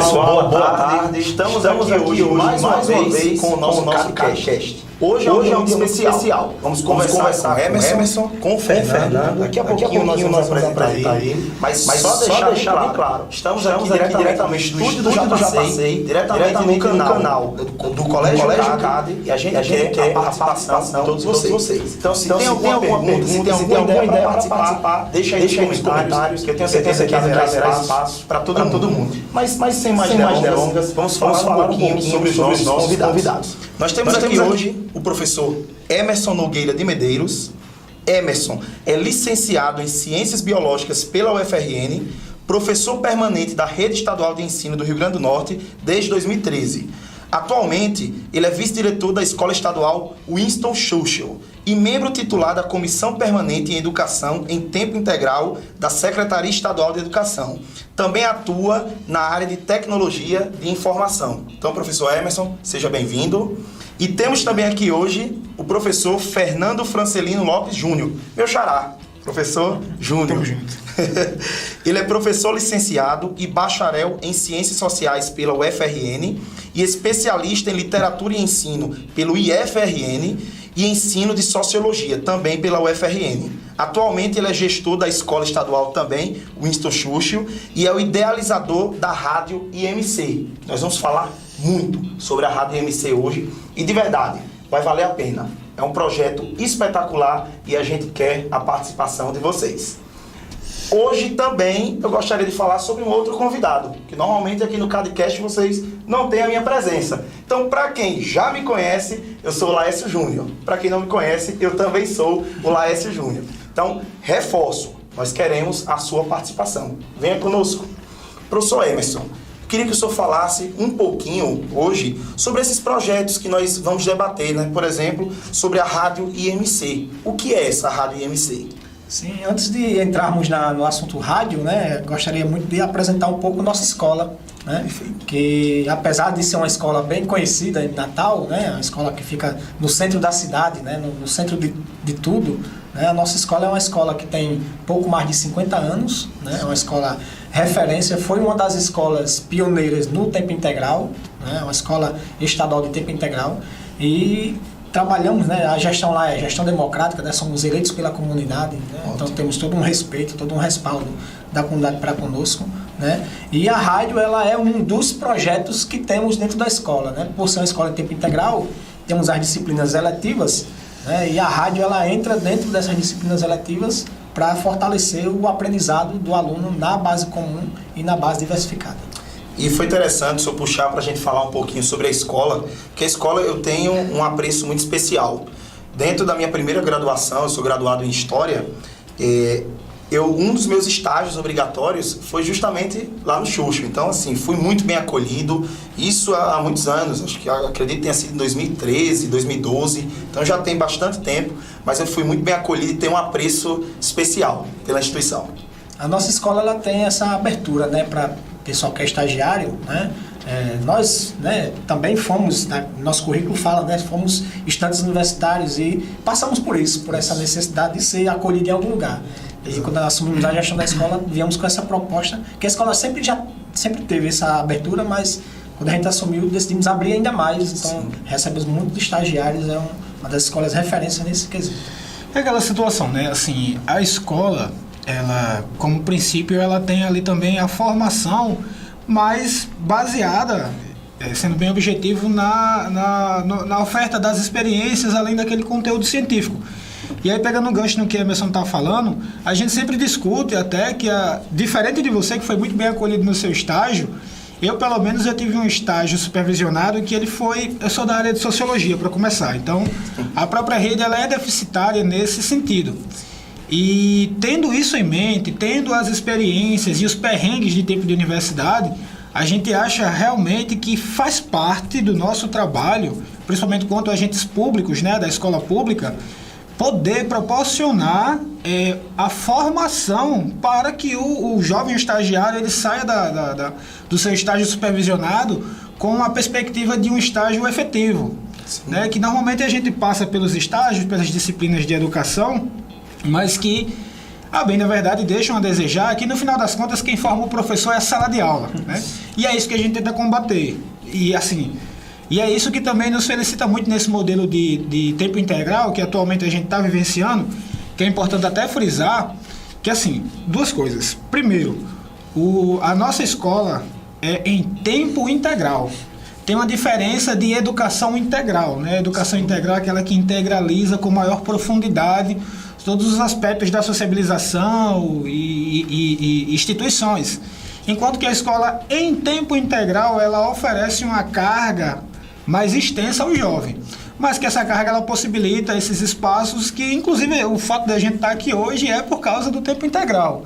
pessoal, boa tarde. Estamos aqui hoje mais uma vez com o nosso CADcast. Hoje é um dia especial. Vamos conversar com Emerson, com o Fernando. Daqui a pouquinho nós vamos apresentar ele. Mas só deixar claro, estamos aqui diretamente do estúdio do Já Passei, diretamente no canal do Colégio CAD, e a gente quer a participação de todos vocês. Então, se tem alguma pergunta, se tem alguma ideia para participar, deixa aí nos comentários, que eu tenho certeza que haverá espaço para todo mundo. Mas sem mais delongas, vamos falar um pouquinho sobre os nossos convidados. Nós temos aqui hoje o professor Emerson Nogueira de Medeiros. Emerson é licenciado em Ciências Biológicas pela UFRN, professor permanente da Rede Estadual de Ensino do Rio Grande do Norte desde 2013. Atualmente, ele é vice-diretor da Escola Estadual Winston Churchill e membro titular da Comissão Permanente em Educação em Tempo Integral da Secretaria Estadual de Educação. Também atua na área de Tecnologia de Informação. Então, professor Emerson, seja bem-vindo. E temos também aqui hoje o professor Fernando Francelino Lopes Júnior, meu xará, professor Júnior. Ele é professor licenciado e bacharel em Ciências Sociais pela UFRN e especialista em Literatura e Ensino pelo IFRN e Ensino de Sociologia, também pela UFRN. Atualmente ele é gestor da Escola Estadual também, Winston Churchill, e é o idealizador da Rádio IMC. Nós vamos falar muito sobre a Rádio IMC hoje e, de verdade, vai valer a pena. É um projeto espetacular e a gente quer a participação de vocês. Hoje também eu gostaria de falar sobre um outro convidado, que normalmente aqui no CADcast vocês não têm a minha presença. Então, para quem já me conhece, eu sou o Laércio Júnior. Para quem não me conhece, eu também sou o Laércio Júnior. Então, reforço, nós queremos a sua participação. Venha conosco. Professor Emerson, queria que o senhor falasse um pouquinho hoje sobre esses projetos que nós vamos debater, né? Por exemplo, sobre a Rádio IMC. O que é essa Rádio IMC? Sim, antes de entrarmos no assunto rádio, né, gostaria muito de apresentar um pouco nossa escola, né? Perfeito. Que apesar de ser uma escola bem conhecida em Natal, né, uma escola que fica no centro da cidade, né, no centro de tudo, né, a nossa escola é uma escola que tem pouco mais de 50 anos, né, é uma escola referência, foi uma das escolas pioneiras no tempo integral, né, uma escola estadual de tempo integral, e trabalhamos, né, a gestão lá é gestão democrática, né, somos eleitos pela comunidade, né, então temos todo um respeito, todo um respaldo da comunidade para conosco, né, e a rádio ela é um dos projetos que temos dentro da escola, né, por ser uma escola de tempo integral, temos as disciplinas eletivas, né, e a rádio ela entra dentro dessas disciplinas eletivas para fortalecer o aprendizado do aluno na base comum e na base diversificada. E foi interessante o senhor puxar para a gente falar um pouquinho sobre a escola, porque a escola eu tenho um apreço muito especial. Dentro da minha primeira graduação, eu sou graduado em História, um dos meus estágios obrigatórios foi justamente lá no Churchill. Então, assim, fui muito bem acolhido, isso há muitos anos, acredito que tenha sido em 2013, 2012, então já tem bastante tempo, mas eu fui muito bem acolhido e tenho um apreço especial pela instituição. A nossa escola ela tem essa abertura, né, para pessoal que é estagiário, né? Nós, né, também fomos, nosso currículo fala, né, fomos estudantes universitários e passamos por isso, por essa necessidade de ser acolhido em algum lugar. E quando assumimos a gestão da escola, viemos com essa proposta, que a escola sempre teve essa abertura, mas quando a gente assumiu, decidimos abrir ainda mais, então recebemos muitos estagiários, é uma das escolas referência nesse quesito. É aquela situação, né, assim, a escola, ela, como princípio, ela tem ali também a formação, mas baseada, sendo bem objetivo, na oferta das experiências, além daquele conteúdo científico. E aí, pegando o gancho no que a Emerson está falando, a gente sempre discute até que, diferente de você, que foi muito bem acolhido no seu estágio, eu, pelo menos, eu tive um estágio supervisionado que eu sou da área de Sociologia, para começar. Então, a própria rede ela é deficitária nesse sentido. E tendo isso em mente, tendo as experiências e os perrengues de tempo de universidade, a gente acha realmente que faz parte do nosso trabalho, principalmente quanto agentes públicos, né, da escola pública, poder proporcionar a formação para que o jovem estagiário ele saia do seu estágio supervisionado com a perspectiva de um estágio efetivo, né, que normalmente a gente passa pelos estágios, pelas disciplinas de educação, mas que a bem, na verdade, deixam a desejar, que no final das contas quem forma o professor é a sala de aula, né? E é isso que a gente tenta combater. E assim, e é isso que também nos felicita muito nesse modelo de tempo integral que atualmente a gente está vivenciando, que é importante até frisar, que assim, duas coisas. Primeiro, a nossa escola é em tempo integral. Tem uma diferença de educação integral, né? Educação integral é aquela que integraliza com maior profundidade todos os aspectos da sociabilização e instituições. Enquanto que a escola em tempo integral, ela oferece uma carga mais extensa ao jovem. Mas que essa carga, ela possibilita esses espaços que, inclusive, o fato da gente estar aqui hoje é por causa do tempo integral,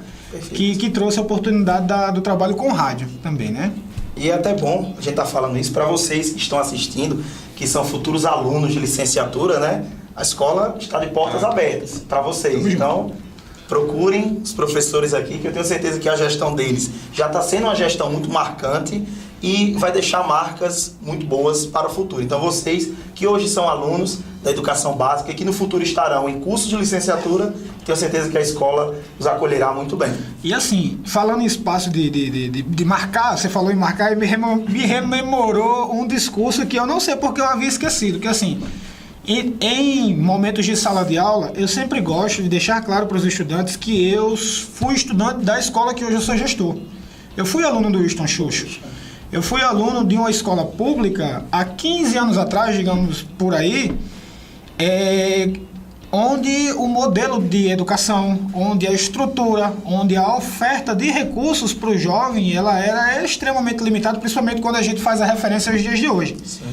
que trouxe a oportunidade do trabalho com rádio também, né? E é até bom a gente estar falando isso para vocês que estão assistindo, que são futuros alunos de licenciatura, né? A escola está de portas abertas para vocês. Então, procurem os professores aqui, que eu tenho certeza que a gestão deles já está sendo uma gestão muito marcante e vai deixar marcas muito boas para o futuro. Então, vocês que hoje são alunos da educação básica e que no futuro estarão em curso de licenciatura, tenho certeza que a escola os acolherá muito bem. E assim, falando em espaço de marcar, você falou em marcar e me rememorou um discurso que eu não sei porque eu havia esquecido, que assim, em momentos de sala de aula, eu sempre gosto de deixar claro para os estudantes que eu fui estudante da escola que hoje eu sou gestor. Eu fui aluno do Winston Churchill. Eu fui aluno de uma escola pública há 15 anos atrás, digamos por aí, onde o modelo de educação, onde a estrutura, onde a oferta de recursos para o jovem, ela era extremamente limitada, principalmente quando a gente faz a referência aos dias de hoje. Sim.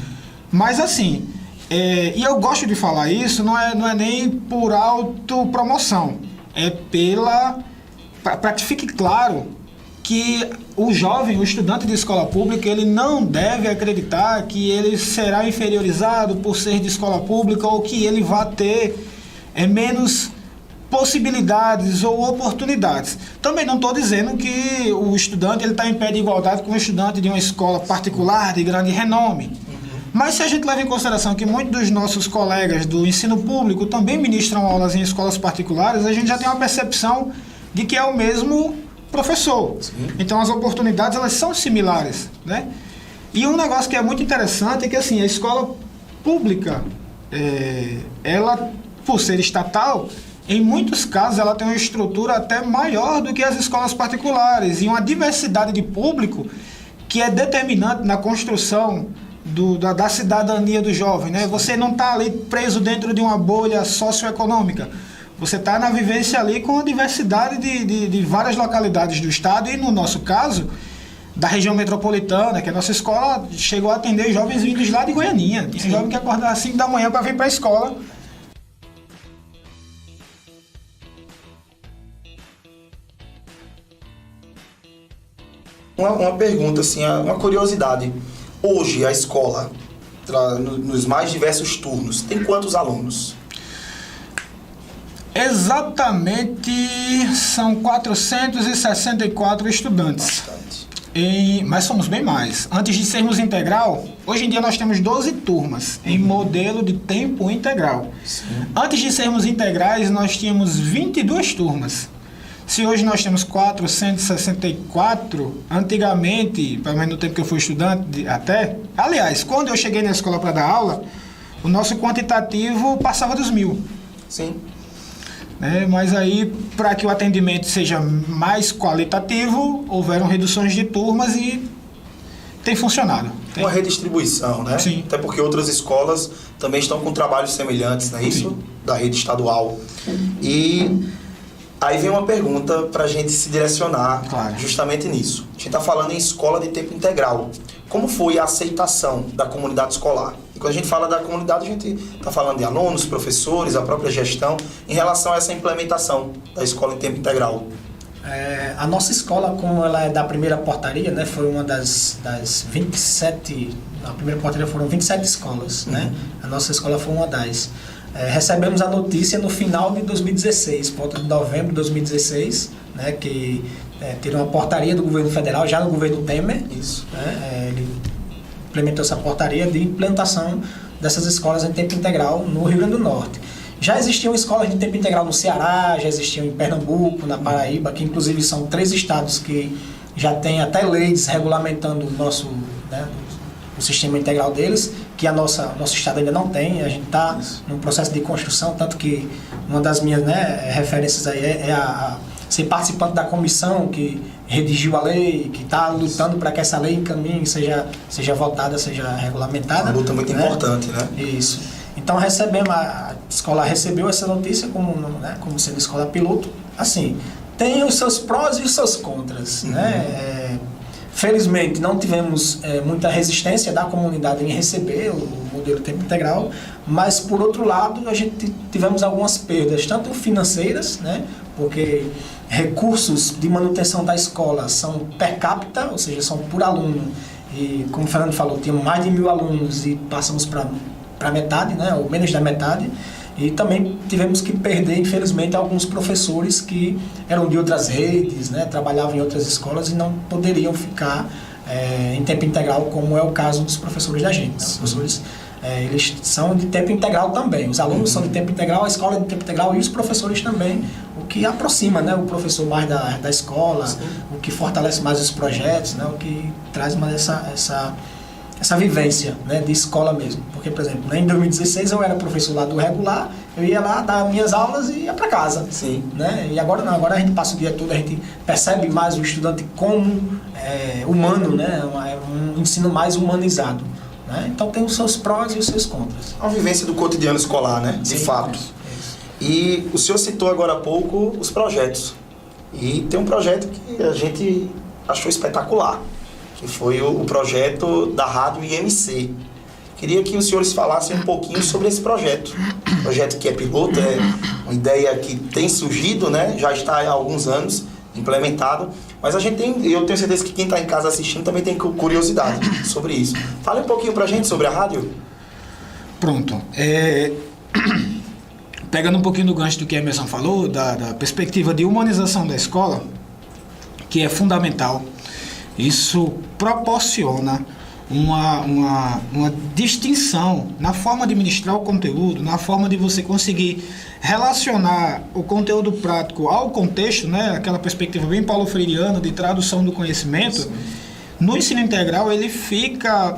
Mas assim, e eu gosto de falar isso, não é nem por autopromoção, é para que fique claro que o jovem, o estudante de escola pública, ele não deve acreditar que ele será inferiorizado por ser de escola pública ou que ele vai ter menos possibilidades ou oportunidades. Também não estou dizendo que o estudante está em pé de igualdade com o estudante de uma escola particular de grande renome. Mas se a gente leva em consideração que muitos dos nossos colegas do ensino público também ministram aulas em escolas particulares, a gente já tem uma percepção de que é o mesmo professor. Sim. Então as oportunidades, elas são similares, né? E um negócio que é muito interessante é que assim, a escola pública, ela, por ser estatal, em muitos casos ela tem uma estrutura até maior do que as escolas particulares e uma diversidade de público que é determinante na construção da cidadania do jovem, né? Você não está ali preso dentro de uma bolha socioeconômica. Você está na vivência ali com a diversidade de várias localidades do estado e, no nosso caso, da região metropolitana, que a nossa escola chegou a atender jovens vindos lá de Goianinha. Tinha jovem que acordava às 5 da manhã para vir para a escola. Uma pergunta, assim, uma curiosidade. Hoje, a escola, nos mais diversos turnos, tem quantos alunos? Exatamente, são 464 estudantes. Mas somos bem mais. Antes de sermos integral, hoje em dia nós temos 12 turmas em modelo de tempo integral. Sim. Antes de sermos integrais, nós tínhamos 22 turmas. Se hoje nós temos 464, antigamente, pelo menos no tempo que eu fui estudante, aliás, quando eu cheguei na escola para dar aula, o nosso quantitativo passava dos 1.000. Sim. Mas aí, para que o atendimento seja mais qualitativo, houveram reduções de turmas e tem funcionado. Uma redistribuição, né? Sim. Até porque outras escolas também estão com trabalhos semelhantes, não é isso? Sim. Da rede estadual. E aí vem uma pergunta para a gente se direcionar justamente nisso. A gente está falando em escola de tempo integral. Como foi a aceitação da comunidade escolar? E quando a gente fala da comunidade, a gente está falando de alunos, professores, a própria gestão, em relação a essa implementação da escola em tempo integral. A nossa escola, como ela é da primeira portaria, né, foi uma das 27, na primeira portaria foram 27 escolas, né? A nossa escola foi uma das. Recebemos a notícia no final de 2016, por volta de novembro de 2016, né, que teve uma portaria do governo federal, já no governo Temer. Isso. Ele implementou essa portaria de implantação dessas escolas em tempo integral no Rio Grande do Norte. Já existiam escolas de tempo integral no Ceará, já existiam em Pernambuco, na Paraíba, que inclusive são 3 estados que já têm até leis regulamentando o nosso, né, o sistema integral deles, que nosso estado ainda não tem. A gente está num processo de construção, tanto que uma das minhas, né, referências aí é ser participante da comissão que redigiu a lei, que está lutando para que essa lei encaminhe, seja votada, seja regulamentada. Uma luta muito importante, né? Isso. Então a escola recebeu essa notícia como sendo escola piloto. Assim, tem os seus prós e os seus contras, né? Felizmente não tivemos muita resistência da comunidade em receber o modelo tempo integral, mas por outro lado a gente tivemos algumas perdas, tanto financeiras, né? Porque recursos de manutenção da escola são per capita, ou seja, são por aluno, e como o Fernando falou, tinha mais de 1.000 alunos e passamos para metade, né? Ou menos da metade. E também tivemos que perder, infelizmente, alguns professores que eram de outras redes, né, trabalhavam em outras escolas e não poderiam ficar em tempo integral, como é o caso dos professores da gente. Né? Os professores eles são de tempo integral também. Os alunos são de tempo integral, a escola é de tempo integral e os professores também, o que aproxima, né, o professor mais da escola, o que fortalece mais os projetos, né, o que traz mais essa vivência, né, de escola mesmo. Porque, por exemplo, em 2016 eu era professor lá do regular, eu ia lá dar minhas aulas e ia para casa. Sim. Né? E agora não, agora a gente passa o dia todo, a gente percebe mais o estudante como humano, né? Um ensino mais humanizado. Né? Então tem os seus prós e os seus contras. A vivência do cotidiano escolar, né? De fato. Isso. E o senhor citou agora há pouco os projetos. E tem um projeto que a gente achou espetacular, que foi o projeto da Rádio IMC. Queria que os senhores falassem um pouquinho sobre esse projeto. Projeto que é piloto, é uma ideia que tem surgido, né? Já está há alguns anos implementado, mas eu tenho certeza que quem está em casa assistindo também tem curiosidade sobre isso. Fale um pouquinho pra gente sobre a rádio. Pronto. Pegando um pouquinho do gancho do que a Emerson falou, da perspectiva de humanização da escola, que é fundamental, isso proporciona uma distinção na forma de ministrar o conteúdo, na forma de você conseguir relacionar o conteúdo prático ao contexto, né? Aquela perspectiva bem paulo freireana de tradução do conhecimento. Sim. No ensino integral ele fica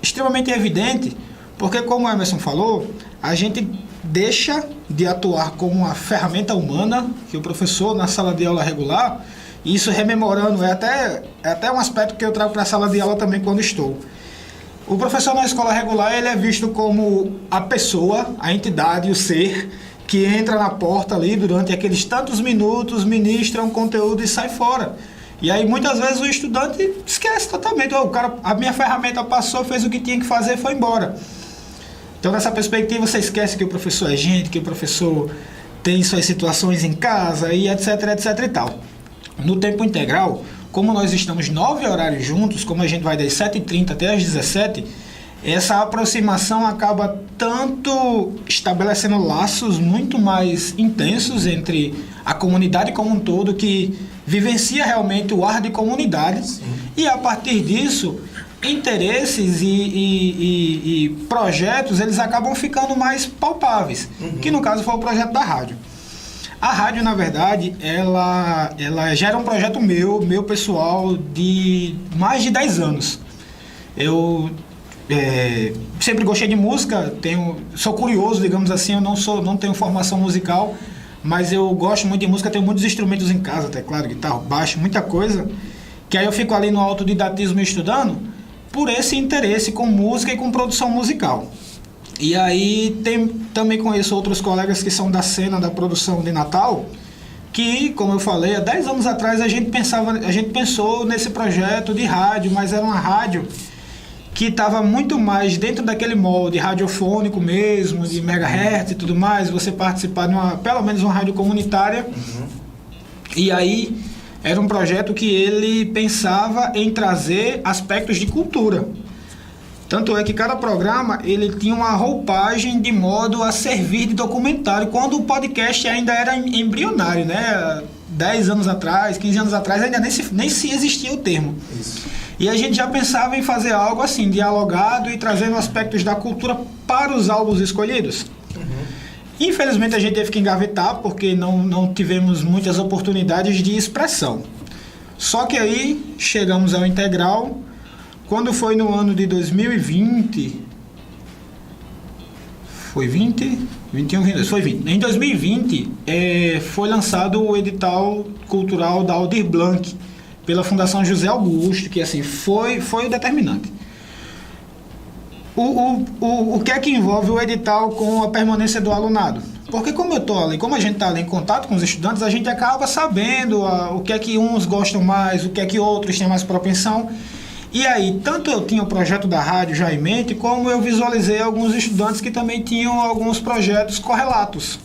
extremamente evidente, porque como o Emerson falou, a gente deixa de atuar como uma ferramenta humana, que o professor na sala de aula regular, isso rememorando, é até um aspecto que eu trago para a sala de aula também quando estou. O professor na escola regular, ele é visto como a pessoa, a entidade, o ser, que entra na porta ali durante aqueles tantos minutos, ministra um conteúdo e sai fora. E aí muitas vezes o estudante esquece totalmente, a minha ferramenta passou, fez o que tinha que fazer e foi embora. Então nessa perspectiva você esquece que o professor é gente, que o professor tem suas situações em casa e etc e tal. No tempo integral, como nós estamos 9 horários juntos, como a gente vai das 7h30 até as 17h, essa aproximação acaba tanto estabelecendo laços muito mais intensos entre a comunidade como um todo, que vivencia realmente o ar de comunidade. Sim. E a partir disso, interesses e projetos, eles acabam ficando mais palpáveis, que no caso foi o projeto da rádio. A rádio, na verdade, ela já era um projeto meu pessoal, de mais de 10 anos. Eu sempre gostei de música, sou curioso, digamos assim, eu não tenho formação musical, mas eu gosto muito de música, tenho muitos instrumentos em casa, teclado, guitarra, baixo, muita coisa, que aí eu fico ali no autodidatismo estudando, por esse interesse com música e com produção musical. E aí também conheço outros colegas que são da cena da produção de Natal, que, como eu falei, há 10 anos atrás a gente pensou nesse projeto de rádio, mas era uma rádio que estava muito mais dentro daquele molde radiofônico mesmo, de megahertz e tudo mais, você participar de pelo menos uma rádio comunitária. E aí era um projeto que ele pensava em trazer aspectos de cultura. Tanto é que cada programa ele tinha uma roupagem de modo a servir de documentário, quando o podcast ainda era embrionário, né? 10 anos atrás, 15 anos atrás, ainda nem se existia o termo. Isso. E a gente já pensava em fazer algo assim, dialogado e trazendo aspectos da cultura para os álbuns escolhidos. Infelizmente a gente teve que engavetar porque não tivemos muitas oportunidades de expressão. Só que aí chegamos ao integral. Quando foi no ano de 2020, foi 20, 21, 22, foi 20. Em 2020 foi lançado o edital cultural da Aldir Blanc pela Fundação José Augusto, que assim foi o determinante. O que é que envolve o edital com a permanência do alunado? Porque como a gente está ali em contato com os estudantes, a gente acaba sabendo o que é que uns gostam mais, o que é que outros têm mais propensão. E aí, tanto eu tinha o projeto da rádio já em mente, como eu visualizei alguns estudantes que também tinham alguns projetos correlatos.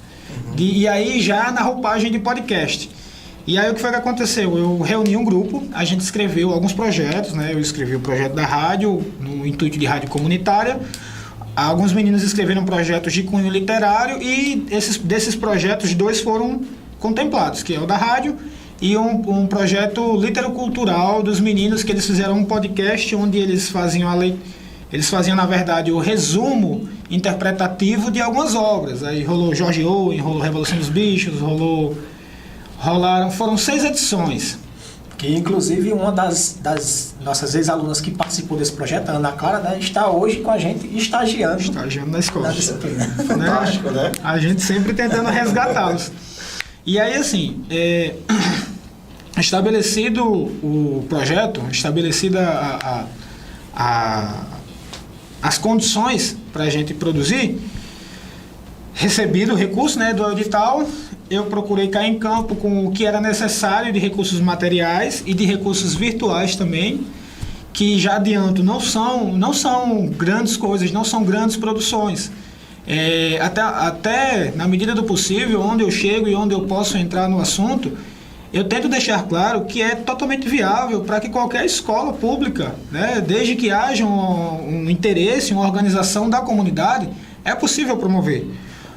E aí já na roupagem de podcast. E aí o que foi que aconteceu? Eu reuni um grupo, a gente escreveu alguns projetos, né? Eu escrevi o projeto da rádio, no intuito de rádio comunitária. Alguns meninos escreveram projetos de cunho literário e desses projetos 2 foram contemplados, que é o da rádio e um projeto literocultural dos meninos, que eles fizeram um podcast onde eles faziam na verdade o resumo interpretativo de algumas obras. Aí rolou George Owen, rolou Revolução dos Bichos, foram 6 edições. Que inclusive uma das nossas ex-alunas que participou desse projeto, a Ana Clara, né, está hoje com a gente estagiando na escola. Na disciplina. Fantástico, né? A gente sempre tentando resgatá-los. E aí, assim, estabelecido o projeto, estabelecida as condições para a gente produzir, recebido o recurso, né, do edital, eu procurei cair em campo com o que era necessário de recursos materiais e de recursos virtuais também, que já adianto não são grandes coisas, não são grandes produções. Até na medida do possível, onde eu chego e onde eu posso entrar no assunto, eu tento deixar claro que é totalmente viável para que qualquer escola pública, né, desde que haja um interesse, uma organização da comunidade, é possível promover.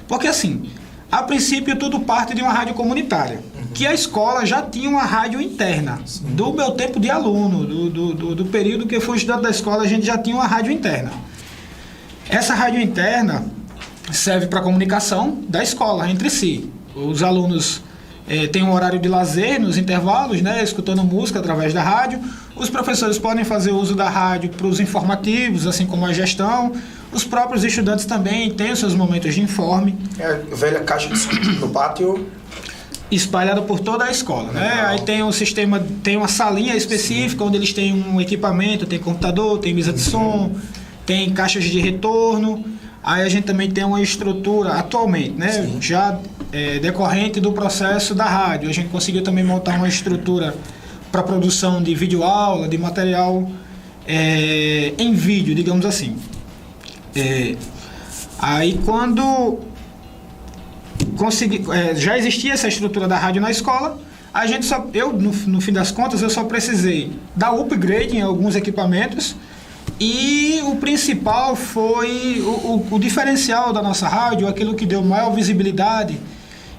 Porque assim, a princípio tudo parte de uma rádio comunitária, que a escola já tinha uma rádio interna. Do meu tempo de aluno, do período que eu fui estudante da escola, a gente já tinha uma rádio interna. Essa rádio interna serve para a comunicação da escola entre si. Os alunos têm um horário de lazer nos intervalos, né, escutando música através da rádio. Os professores podem fazer uso da rádio para os informativos, assim como a gestão. Os próprios estudantes também têm os seus momentos de informe. A velha caixa de som no pátio. Espalhada por toda a escola, né? Aí tem um sistema, tem uma salinha específica onde eles têm um equipamento, tem computador, tem mesa de som, tem caixas de retorno. Aí a gente também tem uma estrutura atualmente, né? Já decorrente do processo da rádio. A gente conseguiu também montar uma estrutura para produção de videoaula, de material em vídeo, digamos assim. Aí quando já existia essa estrutura da rádio na escola, no fim das contas, eu só precisei dar upgrade em alguns equipamentos, e o principal foi o diferencial da nossa rádio, aquilo que deu maior visibilidade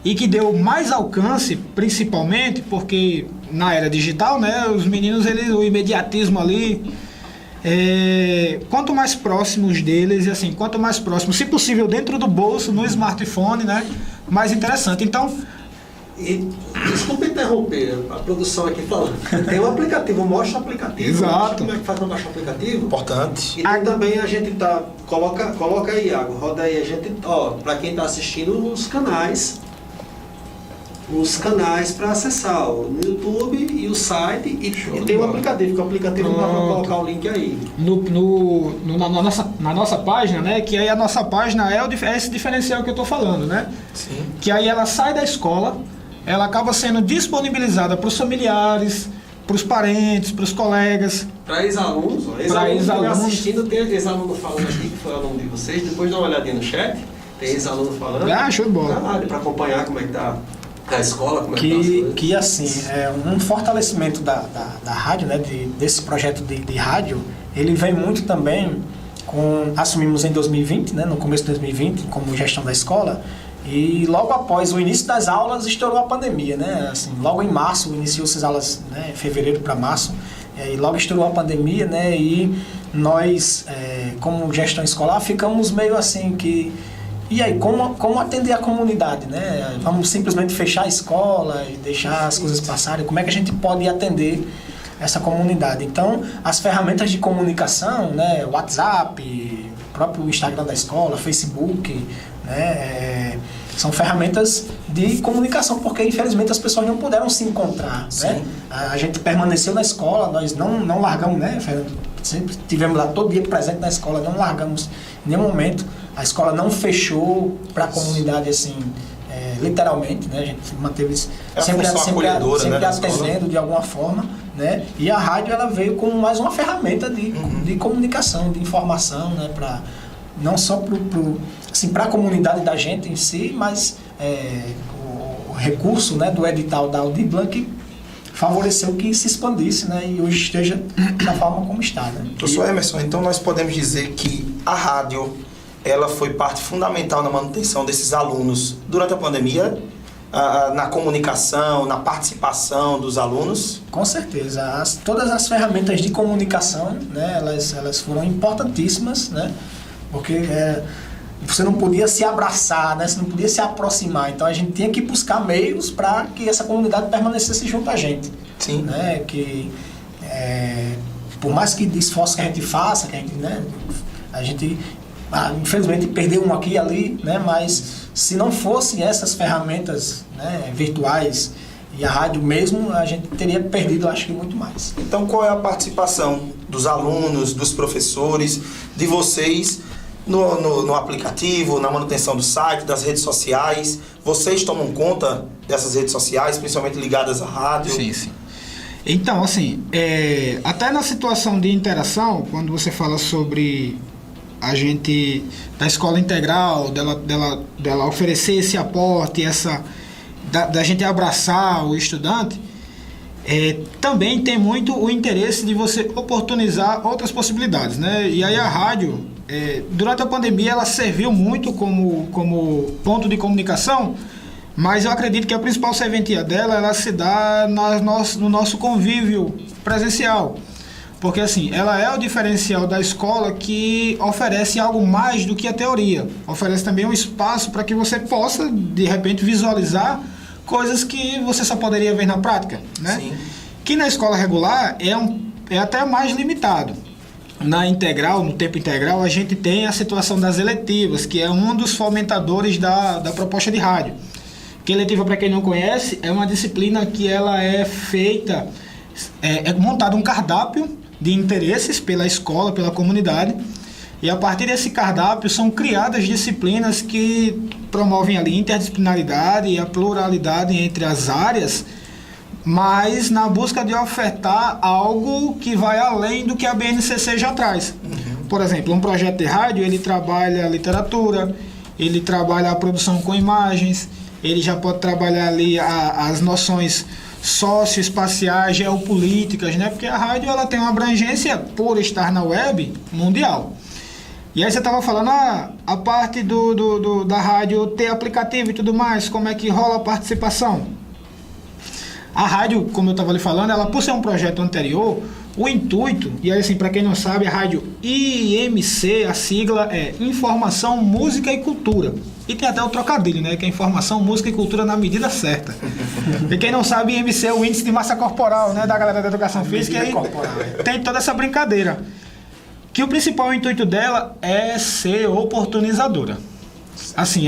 e que deu mais alcance, principalmente porque na era digital, né, os meninos, o imediatismo ali, quanto mais próximos deles, e assim, quanto mais próximos, se possível dentro do bolso, no smartphone, né, mais interessante. Então, desculpa interromper a produção aqui falando. Tem um aplicativo, mostra o aplicativo. Exato. Como é que faz para baixar o aplicativo? Importante. E também a gente coloca aí, Iago, roda aí, a gente, para quem está assistindo, os canais para acessar, no YouTube e o site, e tem um aplicativo, que o aplicativo dá para colocar o link aí. Na nossa página, né, que aí a nossa página é esse diferencial que eu estou falando, né? Sim. Que aí ela sai da escola, ela acaba sendo disponibilizada para os familiares, para os parentes, para os colegas. Para ex-alunos, ex-alunos assistindo, tem ex-aluno falando aqui, que foi aluno de vocês, depois dá uma olhadinha no chat, tem ex-aluno falando. Show de bola. Para acompanhar como é que está a escola, como é que tá as coisas. Que assim, um fortalecimento da rádio, né, desse projeto de rádio, ele vem muito também assumimos em 2020, né, no começo de 2020, como gestão da escola, e logo após o início das aulas estourou a pandemia, né, assim, logo em março iniciou-se as aulas, né, fevereiro para março, e logo estourou a pandemia, né, e nós, como gestão escolar, ficamos meio assim que E aí, como atender a comunidade, né? Vamos simplesmente fechar a escola e deixar as coisas passarem? Como é que a gente pode atender essa comunidade? Então, as ferramentas de comunicação, né? WhatsApp, o próprio Instagram da escola, Facebook, né? São ferramentas de comunicação, porque infelizmente as pessoas não puderam se encontrar, né? A gente permaneceu na escola, nós não largamos, né, Fernando? Sempre tivemos lá todo dia presente na escola, não largamos em nenhum momento. A escola não fechou para a comunidade assim, literalmente, né? A gente manteve sempre atendendo de alguma forma, né? E a rádio ela veio como mais uma ferramenta de comunicação, de informação, né? Para não só para a comunidade da gente em si, mas o recurso, né, do edital da Aldir Blanc favoreceu que se expandisse, né, e hoje esteja da forma como está, né? Professor Emerson, então nós podemos dizer que a rádio ela foi parte fundamental na manutenção desses alunos durante a pandemia, na comunicação, na participação dos alunos? Com certeza. Todas as ferramentas de comunicação, né, elas foram importantíssimas, né, porque você não podia se abraçar, né, você não podia se aproximar. Então a gente tinha que buscar meios para que essa comunidade permanecesse junto a gente. Sim. Né, por mais que esforço que a gente faça, que a gente infelizmente perdeu um aqui e ali, né, mas se não fossem essas ferramentas, né, virtuais e a rádio mesmo, a gente teria perdido, acho que, muito mais. Então, qual é a participação dos alunos, dos professores, de vocês no aplicativo, na manutenção do site, das redes sociais? Vocês tomam conta dessas redes sociais, principalmente ligadas à rádio? Sim, sim. Então, assim, até na situação de interação, quando você fala sobre a gente, da escola integral, dela oferecer esse aporte, da gente abraçar o estudante, também tem muito o interesse de você oportunizar outras possibilidades, né? E aí a rádio, durante a pandemia, ela serviu muito como ponto de comunicação, mas eu acredito que a principal serventia dela, ela se dá no nosso convívio presencial. Porque assim, ela é o diferencial da escola que oferece algo mais do que a teoria. Oferece também um espaço para que você possa, de repente, visualizar coisas que você só poderia ver na prática, né? Sim. Que na escola regular é até mais limitado. Na integral, no tempo integral, a gente tem a situação das eletivas, que é um dos fomentadores da proposta de rádio. Que eletiva, para quem não conhece, é uma disciplina que ela é feita, é montado um cardápio de interesses pela escola, pela comunidade, e a partir desse cardápio são criadas disciplinas que promovem ali interdisciplinaridade e a pluralidade entre as áreas, mas na busca de ofertar algo que vai além do que a BNCC já traz. Por exemplo, um projeto de rádio, ele trabalha a literatura, ele trabalha a produção com imagens, ele já pode trabalhar ali as noções socioespaciais, geopolíticas, né? Porque a rádio ela tem uma abrangência, por estar na web, mundial. E aí você estava falando a parte da rádio ter aplicativo e tudo mais, como é que rola a participação? A rádio, como eu estava lhe falando, ela por ser um projeto anterior, o intuito, e aí assim, para quem não sabe, a rádio IMC, a sigla é Informação, Música e Cultura. E tem até o trocadilho, né? Que é Informação, Música e Cultura na medida certa. E quem não sabe, IMC é o Índice de Massa Corporal, né? Da galera da Educação Física. E aí tem toda essa brincadeira. Que o principal intuito dela é ser oportunizadora. Assim,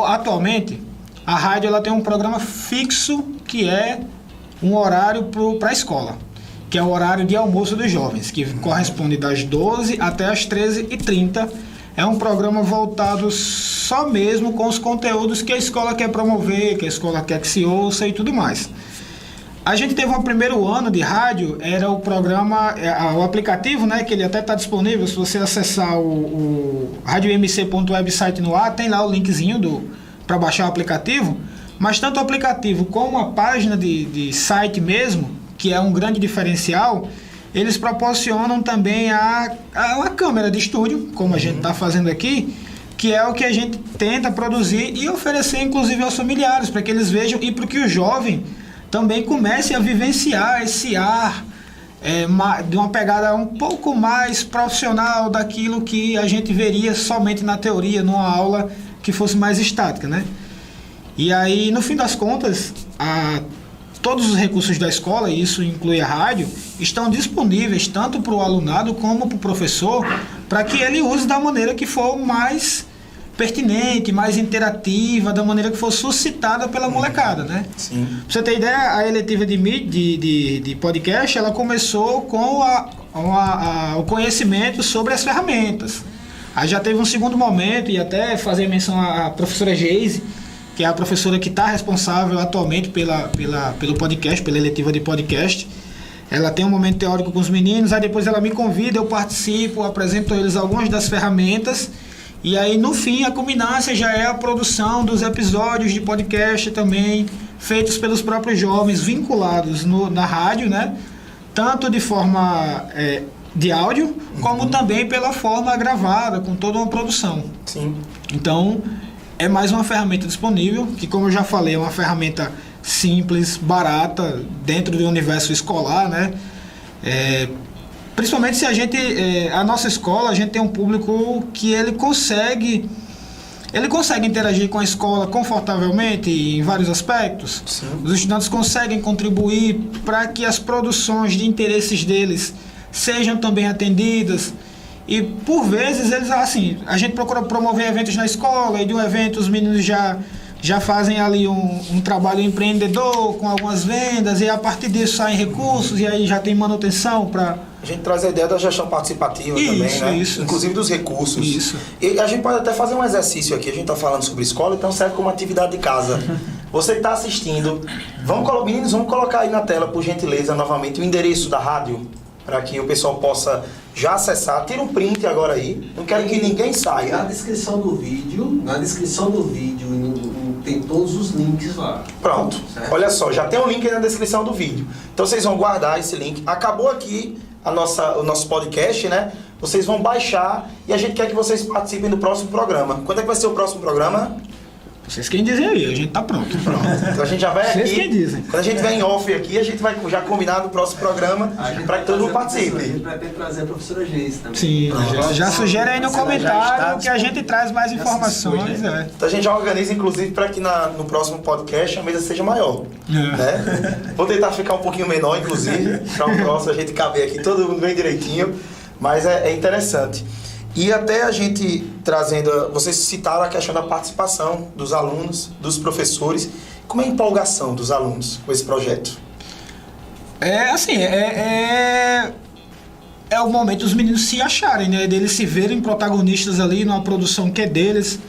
atualmente, a rádio ela tem um programa fixo que é um horário para a escola, que é o horário de almoço dos jovens, que corresponde das 12 até as 13h30. É um programa voltado só mesmo com os conteúdos que a escola quer promover, que a escola quer que se ouça e tudo mais. A gente teve um primeiro ano de rádio, era o programa, o aplicativo, né, que ele até está disponível. Se você acessar o radiomc.website no ar, tem lá o linkzinho para baixar o aplicativo. Mas tanto o aplicativo como a página de site mesmo, que é um grande diferencial, eles proporcionam também uma câmera de estúdio, como a gente está fazendo aqui, que é o que a gente tenta produzir e oferecer, inclusive, aos familiares, para que eles vejam e para que o jovem também comece a vivenciar esse ar de uma pegada um pouco mais profissional daquilo que a gente veria somente na teoria, numa aula que fosse mais estática, né? E aí, no fim das contas, todos os recursos da escola, e isso inclui a rádio, estão disponíveis tanto para o alunado como para o professor, para que ele use da maneira que for mais pertinente, mais interativa, da maneira que for suscitada pela molecada, né? Sim. Pra você ter ideia, a eletiva de podcast, ela começou com o conhecimento sobre as ferramentas. Aí já teve um segundo momento, e até fazer menção à professora Geise, que é a professora que está responsável atualmente pelo podcast, pela eletiva de podcast. Ela tem um momento teórico com os meninos, aí depois ela me convida, eu participo, apresento a eles algumas das ferramentas, e aí no fim a culminância já é a produção dos episódios de podcast também, feitos pelos próprios jovens, vinculados na rádio, né? Tanto de forma de áudio, como também pela forma gravada, com toda uma produção. Sim. Então, é mais uma ferramenta disponível, que, como eu já falei, é uma ferramenta simples, barata, dentro do universo escolar, né? Principalmente se a nossa escola, a gente tem um público que ele consegue interagir com a escola confortavelmente em vários aspectos. Sim. Os estudantes conseguem contribuir para que as produções de interesses deles sejam também atendidas. E, por vezes, eles, assim, a gente procura promover eventos na escola, e de um evento os meninos já fazem ali um trabalho empreendedor com algumas vendas, e a partir disso saem recursos, e aí já tem manutenção para... A gente traz a ideia da gestão participativa também, né? Isso. Inclusive dos recursos. Isso. E a gente pode até fazer um exercício aqui, a gente está falando sobre escola, então serve como atividade de casa. Você que está assistindo, meninos, vamos colocar aí na tela, por gentileza, novamente, o endereço da rádio, para que o pessoal possa já acessar. Tira um print agora aí, não quero que ninguém saia. Na descrição do vídeo tem todos os links lá. Pronto, certo? Olha só, já tem um link aí na descrição do vídeo. Então vocês vão guardar esse link. Acabou aqui o nosso podcast, né? Vocês vão baixar e a gente quer que vocês participem do próximo programa. Quando é que vai ser o próximo programa? Vocês quem dizem aí, a gente tá pronto. Então a gente já vai aqui. Vocês quem dizem. Quando a gente vem em off aqui, a gente vai já combinar no próximo programa para que todo mundo participe. A gente vai trazer a professora Geise também. Sim, já sugere aí no comentário que a gente traz mais informações. Então a gente já organiza, inclusive, para que no próximo podcast a mesa seja maior. Né? Vou tentar ficar um pouquinho menor, inclusive, para o próximo a gente caber aqui todo mundo bem direitinho, mas é interessante. E até a gente trazendo, vocês citaram a questão da participação dos alunos, dos professores. Como é a empolgação dos alunos com esse projeto? É o momento dos meninos se acharem, né? Deles se verem protagonistas ali numa produção que é deles.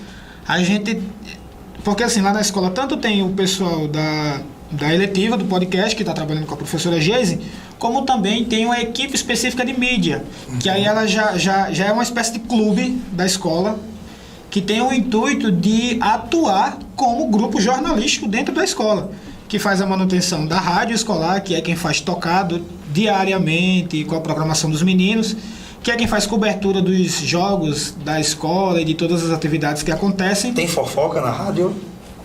Porque assim, lá na escola tanto tem o pessoal da eletiva, do podcast, que está trabalhando com a professora Geise, como também tem uma equipe específica de mídia, que aí ela já é uma espécie de clube da escola, que tem o intuito de atuar como grupo jornalístico dentro da escola, que faz a manutenção da rádio escolar, que é quem faz tocado diariamente com a programação dos meninos, que é quem faz cobertura dos jogos da escola e de todas as atividades que acontecem. Tem fofoca na rádio?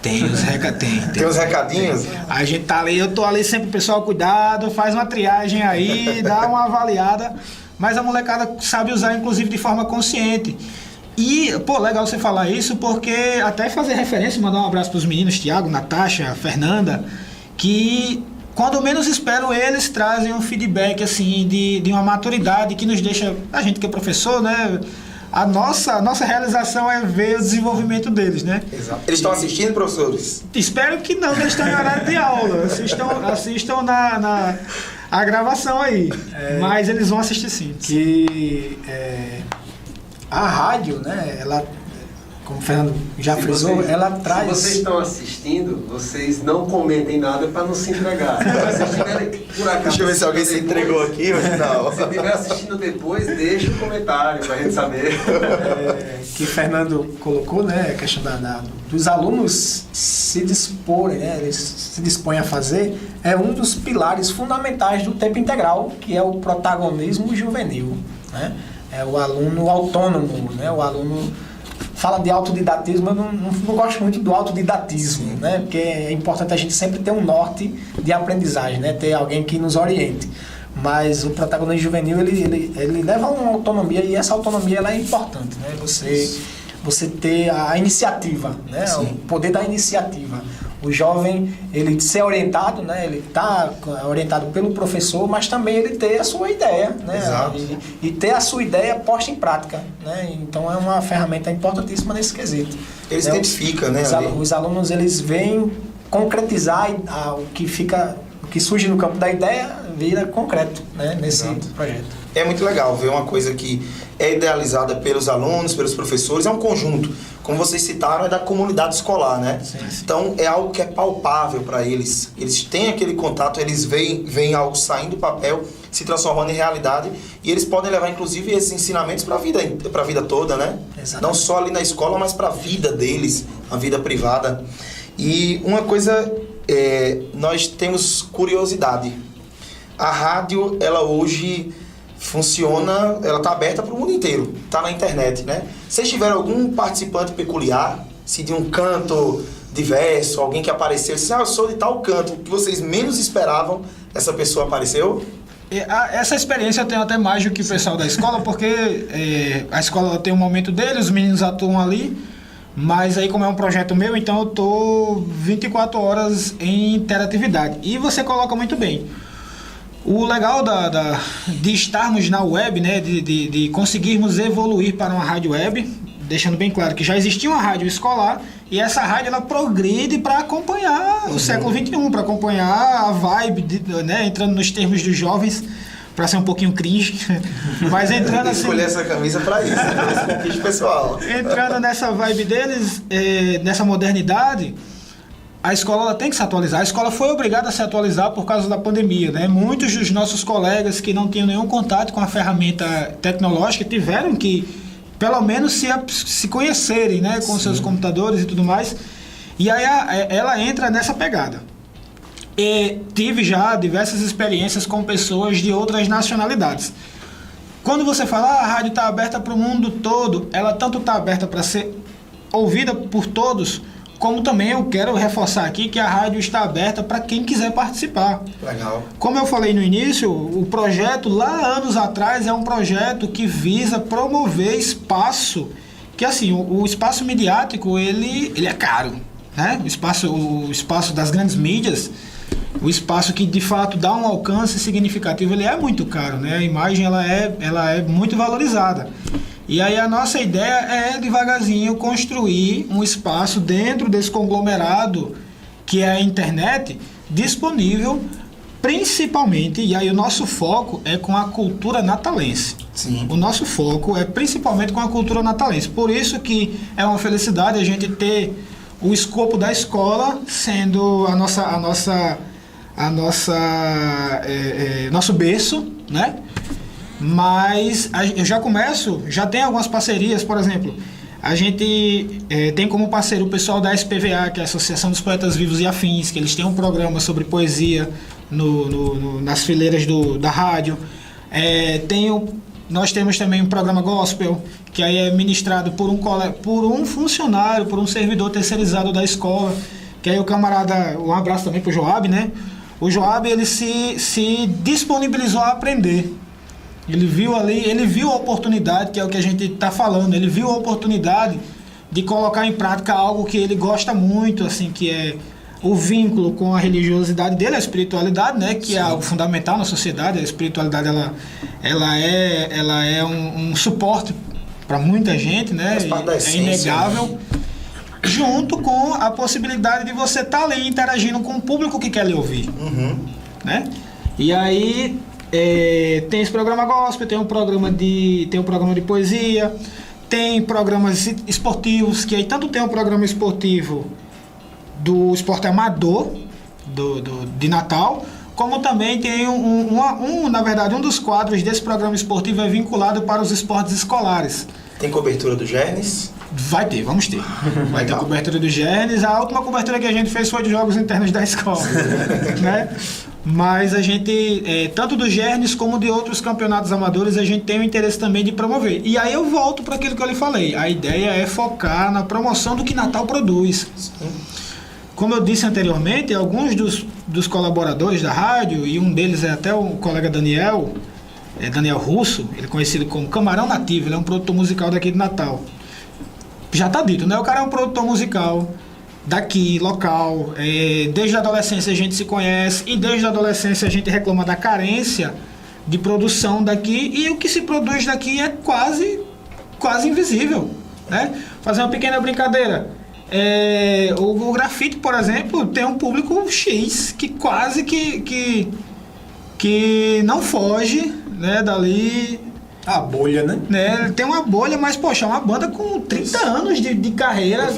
Tem os recadinhos? A gente tá ali, eu tô ali sempre, pessoal, cuidado, faz uma triagem aí, dá uma avaliada, mas a molecada sabe usar, inclusive, de forma consciente. E, legal você falar isso, porque até fazer referência, mandar um abraço pros meninos, Tiago, Natasha, Fernanda, que quando menos esperam, eles trazem um feedback, assim, de uma maturidade que nos deixa, a gente que é professor, né? A nossa realização é ver o desenvolvimento deles, né? Exato. Eles estão assistindo, professores? Espero que não, eles estão em horário de aula. Assistam a gravação aí. Mas eles vão assistir sim. A rádio, né, ela, como o Fernando já frisou, ela traz... Se vocês estão assistindo, vocês não comentem nada para não se entregar. Se estiverem, por acaso, deixa eu ver se alguém se entregou aqui ou não. Se estiver assistindo depois, deixa um comentário para a gente saber. Que Fernando colocou, né, a questão dos alunos se disporem, né, eles se dispõem a fazer, é um dos pilares fundamentais do tempo integral, que é o protagonismo juvenil, né? É o aluno autônomo, né? O aluno fala de autodidatismo, eu não gosto muito do autodidatismo, né? Porque é importante a gente sempre ter um norte de aprendizagem, né? Ter alguém que nos oriente. mas o protagonismo juvenil ele leva uma autonomia, e essa autonomia ela é importante, né? Você ter a iniciativa, né? O poder da iniciativa. O jovem, ele ser orientado, né? Ele está orientado pelo professor, mas também ele ter a sua ideia, né? Exato. E ter a sua ideia posta em prática, né? Então é uma ferramenta importantíssima nesse quesito. Eles identificam, né? Os alunos, eles vêm concretizar o que surge no campo da ideia, vira concreto, né? Nesse projeto. É muito legal ver uma coisa que é idealizada pelos alunos, pelos professores, é um conjunto. Como vocês citaram, é da comunidade escolar, né? Sim. Então, é algo que é palpável para eles. Eles têm aquele contato, eles veem algo saindo do papel, se transformando em realidade, e eles podem levar, inclusive, esses ensinamentos para a vida toda, né? Exatamente. Não só ali na escola, mas para a vida deles, a vida privada. E uma coisa, nós temos curiosidade. A rádio, ela hoje funciona, ela está aberta para o mundo inteiro, está na internet, né? Vocês tiveram algum participante peculiar, se de um canto diverso, alguém que apareceu, disse, eu sou de tal canto, que vocês menos esperavam, essa pessoa apareceu? Essa experiência eu tenho até mais do que o pessoal da escola, porque a escola tem um momento dele, os meninos atuam ali, mas aí como é um projeto meu, então eu estou 24 horas em interatividade. E você coloca muito bem. O legal de estarmos na web, né, de conseguirmos evoluir para uma rádio web, deixando bem claro que já existia uma rádio escolar, e essa rádio ela progride para acompanhar o século XXI, para acompanhar a vibe, né, entrando nos termos dos jovens, para ser um pouquinho cringe, mas entrando assim... escolher essa camisa para isso, para esse pessoal. Entrando nessa vibe deles, nessa modernidade... A escola ela tem que se atualizar. A escola foi obrigada a se atualizar por causa da pandemia, né? Muitos dos nossos colegas que não tinham nenhum contato com a ferramenta tecnológica tiveram que, pelo menos, se conhecerem, né? Com seus computadores e tudo mais. E aí ela entra nessa pegada. E tive já diversas experiências com pessoas de outras nacionalidades. Quando você fala, a rádio está aberta para o mundo todo, ela tanto está aberta para ser ouvida por todos, como também eu quero reforçar aqui que a rádio está aberta para quem quiser participar. Legal. Como eu falei no início, o projeto lá anos atrás é um projeto que visa promover espaço, que assim, o espaço midiático ele é caro, né? O espaço das grandes mídias, o espaço que de fato dá um alcance significativo, ele é muito caro, né? A imagem ela é muito valorizada. E aí a nossa ideia é devagarzinho construir um espaço dentro desse conglomerado que é a internet, disponível principalmente, e aí o nosso foco é com a cultura natalense. Sim. O nosso foco é principalmente com a cultura natalense. Por isso que é uma felicidade a gente ter o escopo da escola sendo nosso berço, né? Mas eu já tem algumas parcerias, por exemplo, a gente tem como parceiro o pessoal da SPVA, que é a Associação dos Poetas Vivos e Afins, que eles têm um programa sobre poesia nas fileiras da rádio. Nós temos também um programa gospel, que aí é ministrado por um funcionário, por um servidor terceirizado da escola, que aí o camarada, um abraço também pro Joab, né? O Joab, ele se disponibilizou a aprender. Ele viu a oportunidade, que é o que a gente está falando, ele viu a oportunidade de colocar em prática algo que ele gosta muito, assim, que é o vínculo com a religiosidade dele, a espiritualidade, né, que Sim. é algo fundamental na sociedade. A espiritualidade ela é um suporte para muita gente, né, é inegável, né? Junto com a possibilidade de você estar ali interagindo com o público que quer lhe ouvir, né? E aí tem esse programa gospel, tem um programa de poesia, tem programas esportivos, que aí tanto tem um programa esportivo do esporte amador de Natal, como também tem na verdade, um dos quadros desse programa esportivo é vinculado para os esportes escolares. Tem cobertura do Gernes? Vamos ter. Vai ter cobertura do Gernes. A última cobertura que a gente fez foi de jogos internos da escola, né? Mas a gente, tanto do Gernes como de outros campeonatos amadores, a gente tem o interesse também de promover. E aí eu volto para aquilo que eu lhe falei. A ideia é focar na promoção do que Natal produz. Sim. como eu disse anteriormente, alguns dos colaboradores da rádio, e um deles é até o colega Daniel Russo, ele é conhecido como Camarão Nativo, ele é um produtor musical daqui de Natal. Já está dito, né? O cara é um produtor musical daqui, local, desde a adolescência a gente se conhece, e desde a adolescência a gente reclama da carência de produção daqui, e o que se produz daqui é quase invisível, né? Fazer uma pequena brincadeira, o grafite, por exemplo, tem um público X que quase que não foge, né, dali. A bolha, né? Tem uma bolha, mas, poxa, é uma banda com 30 anos de carreira,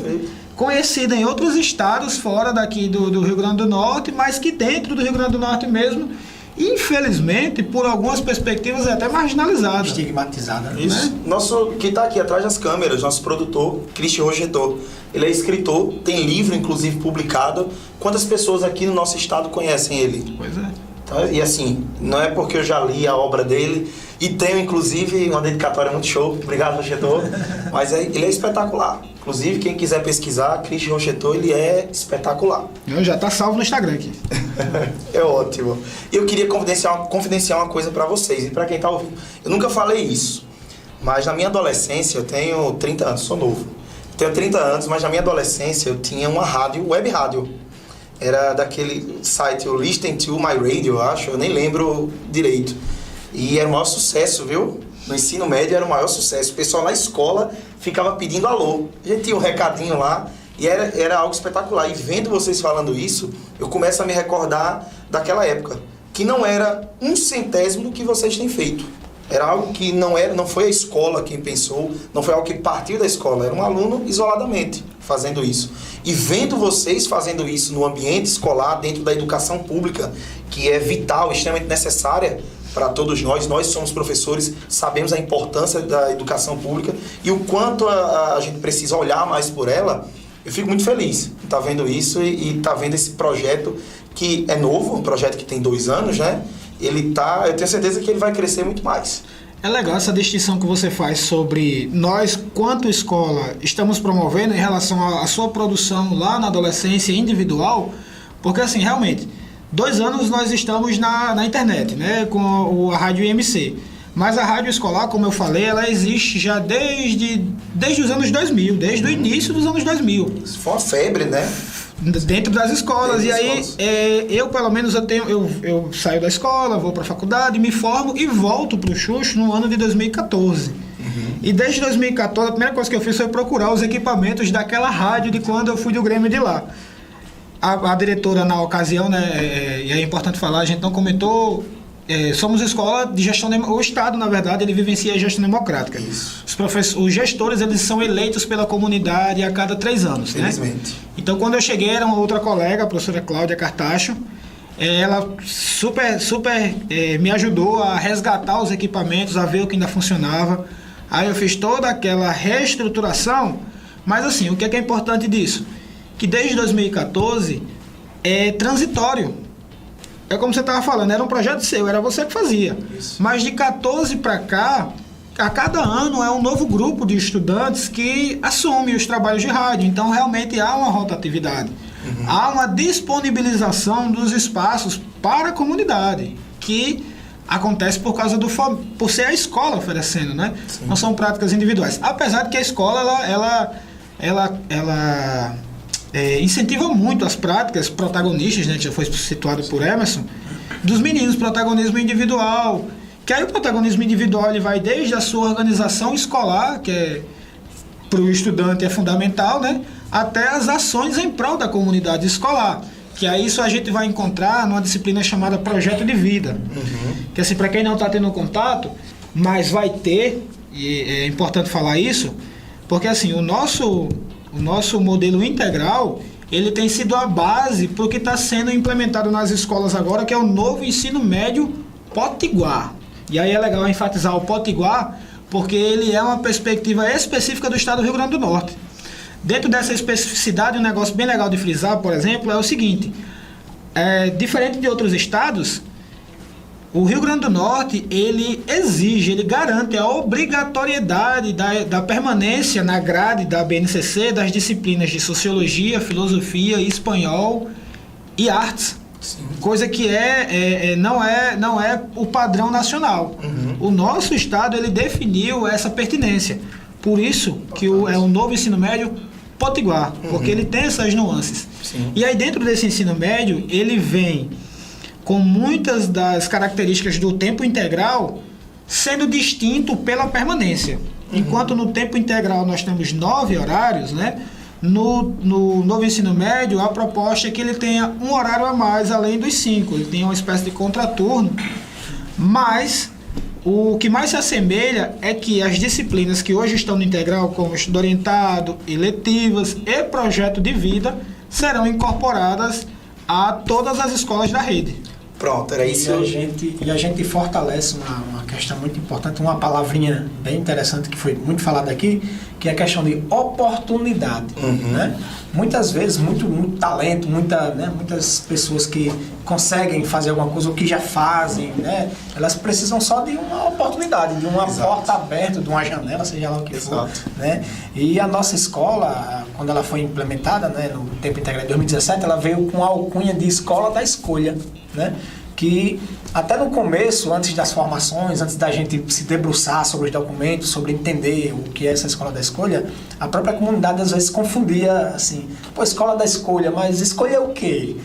conhecida em outros estados fora daqui do Rio Grande do Norte, mas que dentro do Rio Grande do Norte mesmo, infelizmente, por algumas perspectivas, é até marginalizada. Estigmatizada. Isso. Né? Nosso, que está aqui atrás das câmeras, nosso produtor, Christian Rogetor, ele é escritor, tem livro, inclusive, publicado. Quantas pessoas aqui no nosso estado conhecem ele? Pois é. Tá? E assim, não é porque eu já li a obra dele, e tenho, inclusive, uma dedicatória muito show. Obrigado, Rogetor. Mas ele é espetacular. Inclusive, quem quiser pesquisar, Christian Rogetor, ele é espetacular. Já está salvo no Instagram aqui. É ótimo. Eu queria confidenciar uma coisa para vocês e para quem está ouvindo. Eu nunca falei isso, mas na minha adolescência, eu tenho 30 anos, sou novo. Tenho 30 anos, mas na minha adolescência eu tinha uma rádio, web rádio. Era daquele site, o Listen to My Radio, eu acho, eu nem lembro direito. E era o maior sucesso, viu? No ensino médio era o maior sucesso. O pessoal na escola ficava pedindo alô. A gente tinha um recadinho lá e era algo espetacular. E vendo vocês falando isso, eu começo a me recordar daquela época, que não era 1/100 do que vocês têm feito. Era algo que não foi a escola quem pensou, não foi algo que partiu da escola, era um aluno isoladamente fazendo isso. E vendo vocês fazendo isso no ambiente escolar, dentro da educação pública, que é vital, extremamente necessária para todos nós somos professores, sabemos a importância da educação pública e o quanto a gente precisa olhar mais por ela. Eu fico muito feliz de estar vendo isso e estar vendo esse projeto que é novo, um projeto que tem 2 anos, né? Eu tenho certeza que ele vai crescer muito mais. É legal essa distinção que você faz sobre nós, quanto escola, estamos promovendo em relação à sua produção lá na adolescência individual, porque assim, realmente, 2 anos nós estamos na internet, né, com a Rádio IMC. Mas a rádio escolar, como eu falei, ela existe já desde os anos 2000, desde o início dos anos 2000. Isso foi uma febre, né? Dentro das escolas. Eu pelo menos eu saio da escola, vou para a faculdade, me formo e volto para o Xuxo no ano de 2014. E desde 2014 a primeira coisa que eu fiz foi procurar os equipamentos daquela rádio de quando eu fui do Grêmio de lá. A diretora na ocasião, né, e é importante falar, a gente não comentou, somos escola de gestão, o Estado, na verdade, ele vivencia a gestão democrática. Isso. Os gestores, eles são eleitos pela comunidade a cada 3 anos. Felizmente. Né? Então, quando eu cheguei, era uma outra colega, a professora Cláudia Cartacho, ela super me ajudou a resgatar os equipamentos, a ver o que ainda funcionava. Aí eu fiz toda aquela reestruturação, mas assim, o que é importante disso? Que desde 2014 é transitório. É como você estava falando, era um projeto seu, era você que fazia. Isso. Mas de 14 para cá, a cada ano é um novo grupo de estudantes que assume os trabalhos de rádio. Então, realmente há uma rotatividade. Uhum. Há uma disponibilização dos espaços para a comunidade, que acontece por ser a escola oferecendo, né? Sim. Não são práticas individuais. Apesar de que a escola, ela incentiva muito as práticas protagonistas, né, que já foi situado por Emerson, dos meninos, protagonismo individual, que aí o protagonismo individual ele vai desde a sua organização escolar, que para o estudante é fundamental, né, até as ações em prol da comunidade escolar, que aí isso a gente vai encontrar numa disciplina chamada Projeto de Vida, que assim, para quem não está tendo contato, mas vai ter, e é importante falar isso, porque assim, o nosso modelo integral, ele tem sido a base para o que está sendo implementado nas escolas agora, que é o novo ensino médio potiguar. E aí é legal enfatizar o potiguar, porque ele é uma perspectiva específica do estado do Rio Grande do Norte. Dentro dessa especificidade, um negócio bem legal de frisar, por exemplo, é o seguinte, diferente de outros estados, O Rio Grande do Norte, ele exige, ele garante a obrigatoriedade da permanência na grade da BNCC das disciplinas de Sociologia, Filosofia, Espanhol e Artes. Sim. Coisa que não é o padrão nacional. O nosso estado, ele definiu essa pertinência. Por isso que é o novo ensino médio potiguar, porque ele tem essas nuances. Sim. E aí dentro desse ensino médio, ele vem com muitas das características do tempo integral sendo distinto pela permanência. Enquanto no tempo integral nós temos 9 horários, né? No novo ensino médio, a proposta é que ele tenha um horário a mais além dos 5. Ele tem uma espécie de contraturno, mas o que mais se assemelha é que as disciplinas que hoje estão no integral, como estudo orientado, eletivas e projeto de vida, serão incorporadas a todas as escolas da rede. Pronto, era isso. E a gente fortalece uma questão muito importante, uma palavrinha bem interessante que foi muito falada aqui, que é a questão de oportunidade. Né? Muitas vezes, muito talento, muitas pessoas que conseguem fazer alguma coisa ou que já fazem, né? Elas precisam só de uma oportunidade, de uma porta aberta, de uma janela, seja lá o que for. Né? E a nossa escola, quando ela foi implementada, né, no tempo integral de 2017, ela veio com a alcunha de Escola da Escolha, né? Que até no começo, antes das formações, antes da gente se debruçar sobre os documentos, sobre entender o que é essa Escola da Escolha, a própria comunidade às vezes confundia assim, Escola da Escolha, mas escolher o quê?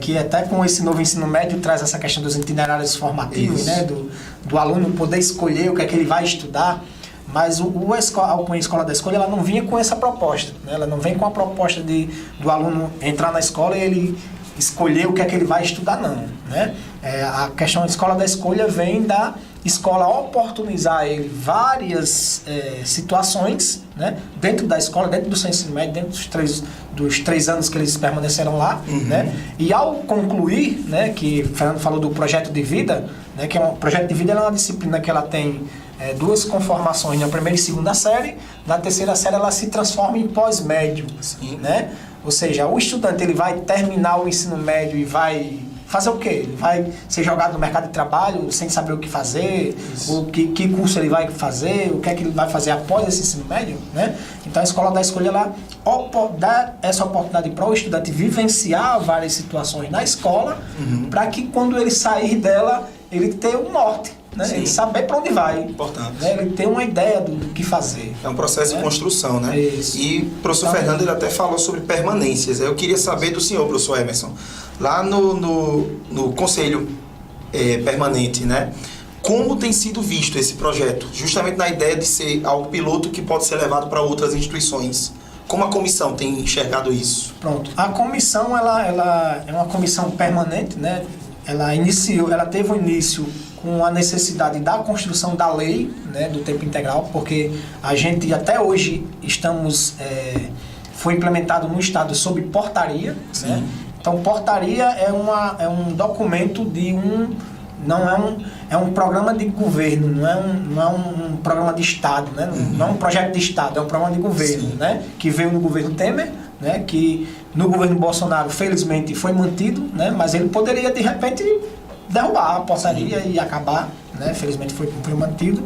Que até com esse novo ensino médio traz essa questão dos itinerários formativos, né? Do aluno poder escolher o que é que ele vai estudar. Mas a Escola da Escolha, ela não vinha com essa proposta, né? Ela não vem com a proposta do aluno entrar na escola e ele escolher o que é que ele vai estudar, não, né? A questão da Escola da Escolha vem da escola oportunizar ele várias situações, né? Dentro da escola, dentro do seu ensino médio, dentro dos três anos que eles permaneceram lá, né? E ao concluir, né, que o Fernando falou do projeto de vida, né, que o projeto de vida é uma disciplina que ela tem 2 conformações na primeira e segunda série, na terceira série ela se transforma em pós-médio, né? Ou seja, o estudante ele vai terminar o ensino médio e vai fazer o quê? Ele vai ser jogado no mercado de trabalho sem saber o que fazer, que curso ele vai fazer, o que é que ele vai fazer após esse ensino médio, né? Então a Escola da Escolha ela dá essa oportunidade para o estudante vivenciar várias situações na escola, para que quando ele sair dela, ele tenha um norte. Né? Ele saber para onde vai. Importante. Né? Ele ter uma ideia do que fazer. É um processo de construção, né? Isso. E o professor Fernando ele até falou sobre permanências. Eu queria saber do senhor, professor Emerson, lá no Conselho Permanente, né? Como tem sido visto esse projeto? Justamente na ideia de ser algo piloto que pode ser levado para outras instituições. Como a comissão tem enxergado isso? Pronto. A comissão ela é uma comissão permanente, né? Ela teve um início com a necessidade da construção da lei, né, do tempo integral, porque a gente até hoje foi implementado no estado sob portaria, né? Então portaria é um documento é um programa de governo, não é um programa de estado, né? Não é um projeto de estado, é um programa de governo, né? Que veio no governo Temer, né? Que no governo Bolsonaro felizmente foi mantido, né? Mas ele poderia de repente derrubar a portaria e acabar, né? Felizmente foi mantido.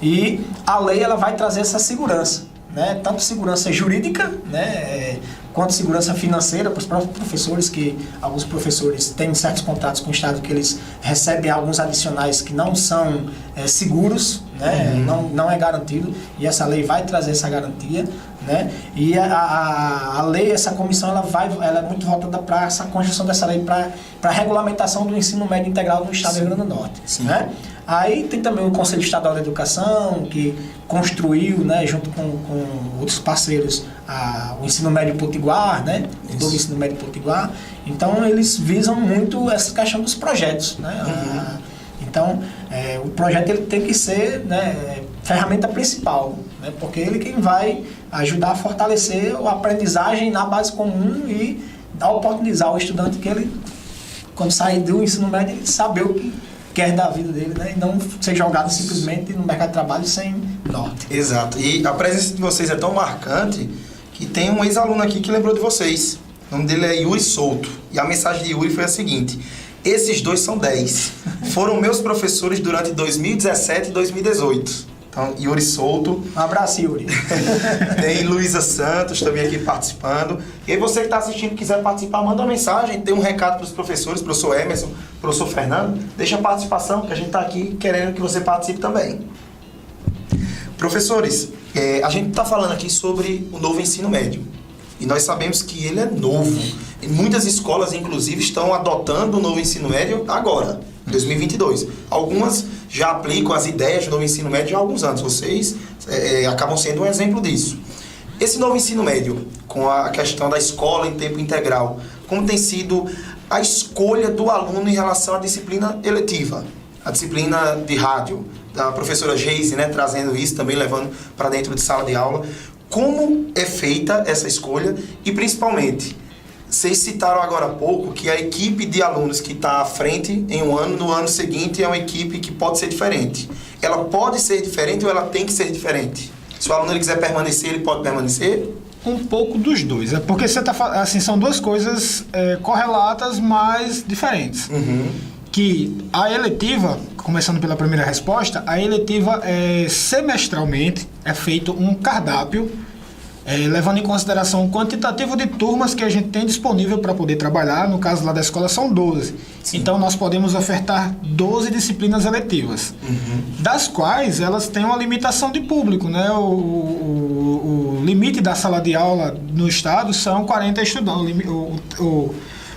E a lei ela vai trazer essa segurança, né? Tanto segurança jurídica, né? Quanto segurança financeira para os próprios professores, que alguns professores têm certos contratos com o Estado que eles recebem alguns adicionais que não são seguros, né? Não é garantido, e essa lei vai trazer essa garantia, né? E a lei, essa comissão, ela é muito voltada para essa construção dessa lei, para a regulamentação do ensino médio integral no Estado do Rio Grande do Norte, né? Aí tem também o Conselho Estadual da Educação, que construiu, né, junto com outros parceiros, o ensino médio potiguar, né? O ensino médio potiguar. Então, eles visam muito essa questão dos projetos, né? Então, o projeto ele tem que ser, né, ferramenta principal, né? Porque ele quem vai ajudar a fortalecer a aprendizagem na base comum e oportunizar o estudante que ele, quando sair do ensino médio, ele saber o que quer da vida dele, né? E não ser jogado simplesmente no mercado de trabalho sem norte. Exato. E a presença de vocês é tão marcante que tem um ex-aluno aqui que lembrou de vocês. O nome dele é Yuri Souto. E a mensagem de Yuri foi a seguinte: Esses dois são 10. Foram meus professores durante 2017 e 2018. Então, Yuri Souto. Um abraço, Yuri. Tem Luísa Santos também aqui participando. E aí você que está assistindo, quiser participar, manda uma mensagem, tem um recado para os professores, professor Emerson, professor Fernando. Deixa a participação, que a gente está aqui querendo que você participe também. Professores, a gente está falando aqui sobre o novo ensino médio. E nós sabemos que ele é novo. E muitas escolas, inclusive, estão adotando o novo ensino médio agora, 2022. Algumas já aplicam as ideias do novo ensino médio há alguns anos. Vocês acabam sendo um exemplo disso. Esse novo ensino médio, com a questão da escola em tempo integral, como tem sido a escolha do aluno em relação à disciplina eletiva, a disciplina de rádio, da professora Geise, né, trazendo isso, também levando para dentro de sala de aula. Como é feita essa escolha e, principalmente, vocês citaram agora há pouco que a equipe de alunos que está à frente em um ano, no ano seguinte é uma equipe que pode ser diferente. Ela pode ser diferente ou ela tem que ser diferente? Se o aluno ele quiser permanecer, ele pode permanecer? Um pouco dos dois. É porque você tá, assim, são duas coisas correlatas, mas diferentes. Uhum. Que a eletiva, começando pela primeira resposta, a eletiva semestralmente é feito um cardápio, levando em consideração o quantitativo de turmas que a gente tem disponível para poder trabalhar. No caso lá da escola são 12. Sim. Então nós podemos ofertar 12 disciplinas eletivas, das quais elas têm uma limitação de público, né? O limite da sala de aula no estado são 40 estudantes.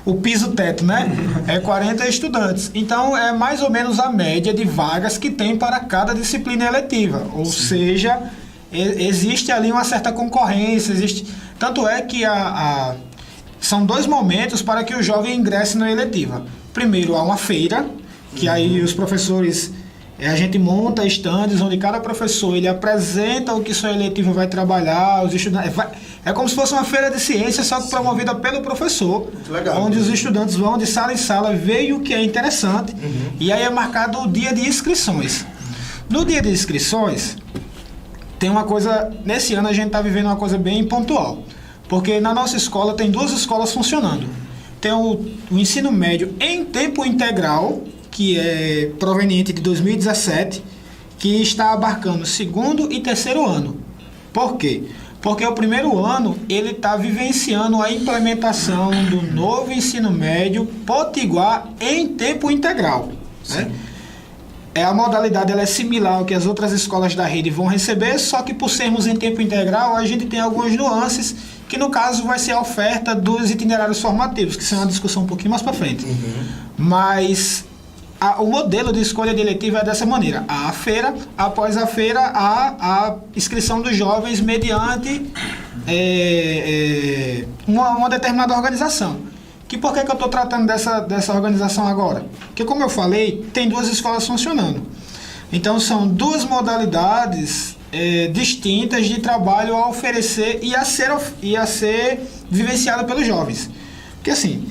O piso teto, né? É 40 estudantes. Então, é mais ou menos a média de vagas que tem para cada disciplina eletiva. Ou seja, existe ali uma certa concorrência. Tanto é que são dois momentos para que o jovem ingresse na eletiva. Primeiro, há uma feira, que aí os professores... A gente monta estandes onde cada professor ele apresenta o que sua eletiva vai trabalhar, os estudantes... É como se fosse uma feira de ciências, só que promovida pelo professor. Muito legal. Onde os estudantes vão de sala em sala ver o que é interessante. E aí é marcado o dia de inscrições. No dia de inscrições, tem uma coisa... Nesse ano a gente está vivendo uma coisa bem pontual. Porque na nossa escola tem duas escolas funcionando. Tem o ensino médio em tempo integral, que é proveniente de 2017, que está abarcando segundo e terceiro ano. Por quê? Porque o primeiro ano ele está vivenciando a implementação do novo ensino médio potiguar em tempo integral. Né? A modalidade ela é similar ao que as outras escolas da rede vão receber, só que por sermos em tempo integral, a gente tem algumas nuances, que no caso vai ser a oferta dos itinerários formativos, que são uma discussão um pouquinho mais para frente. Mas... o modelo de escolha de eletiva é dessa maneira. A feira, após a feira, a inscrição dos jovens mediante uma determinada organização. Por que eu estou tratando dessa organização agora? Porque, como eu falei, tem duas escolas funcionando. Então, são duas modalidades distintas de trabalho a oferecer e a ser vivenciada pelos jovens. Porque, assim...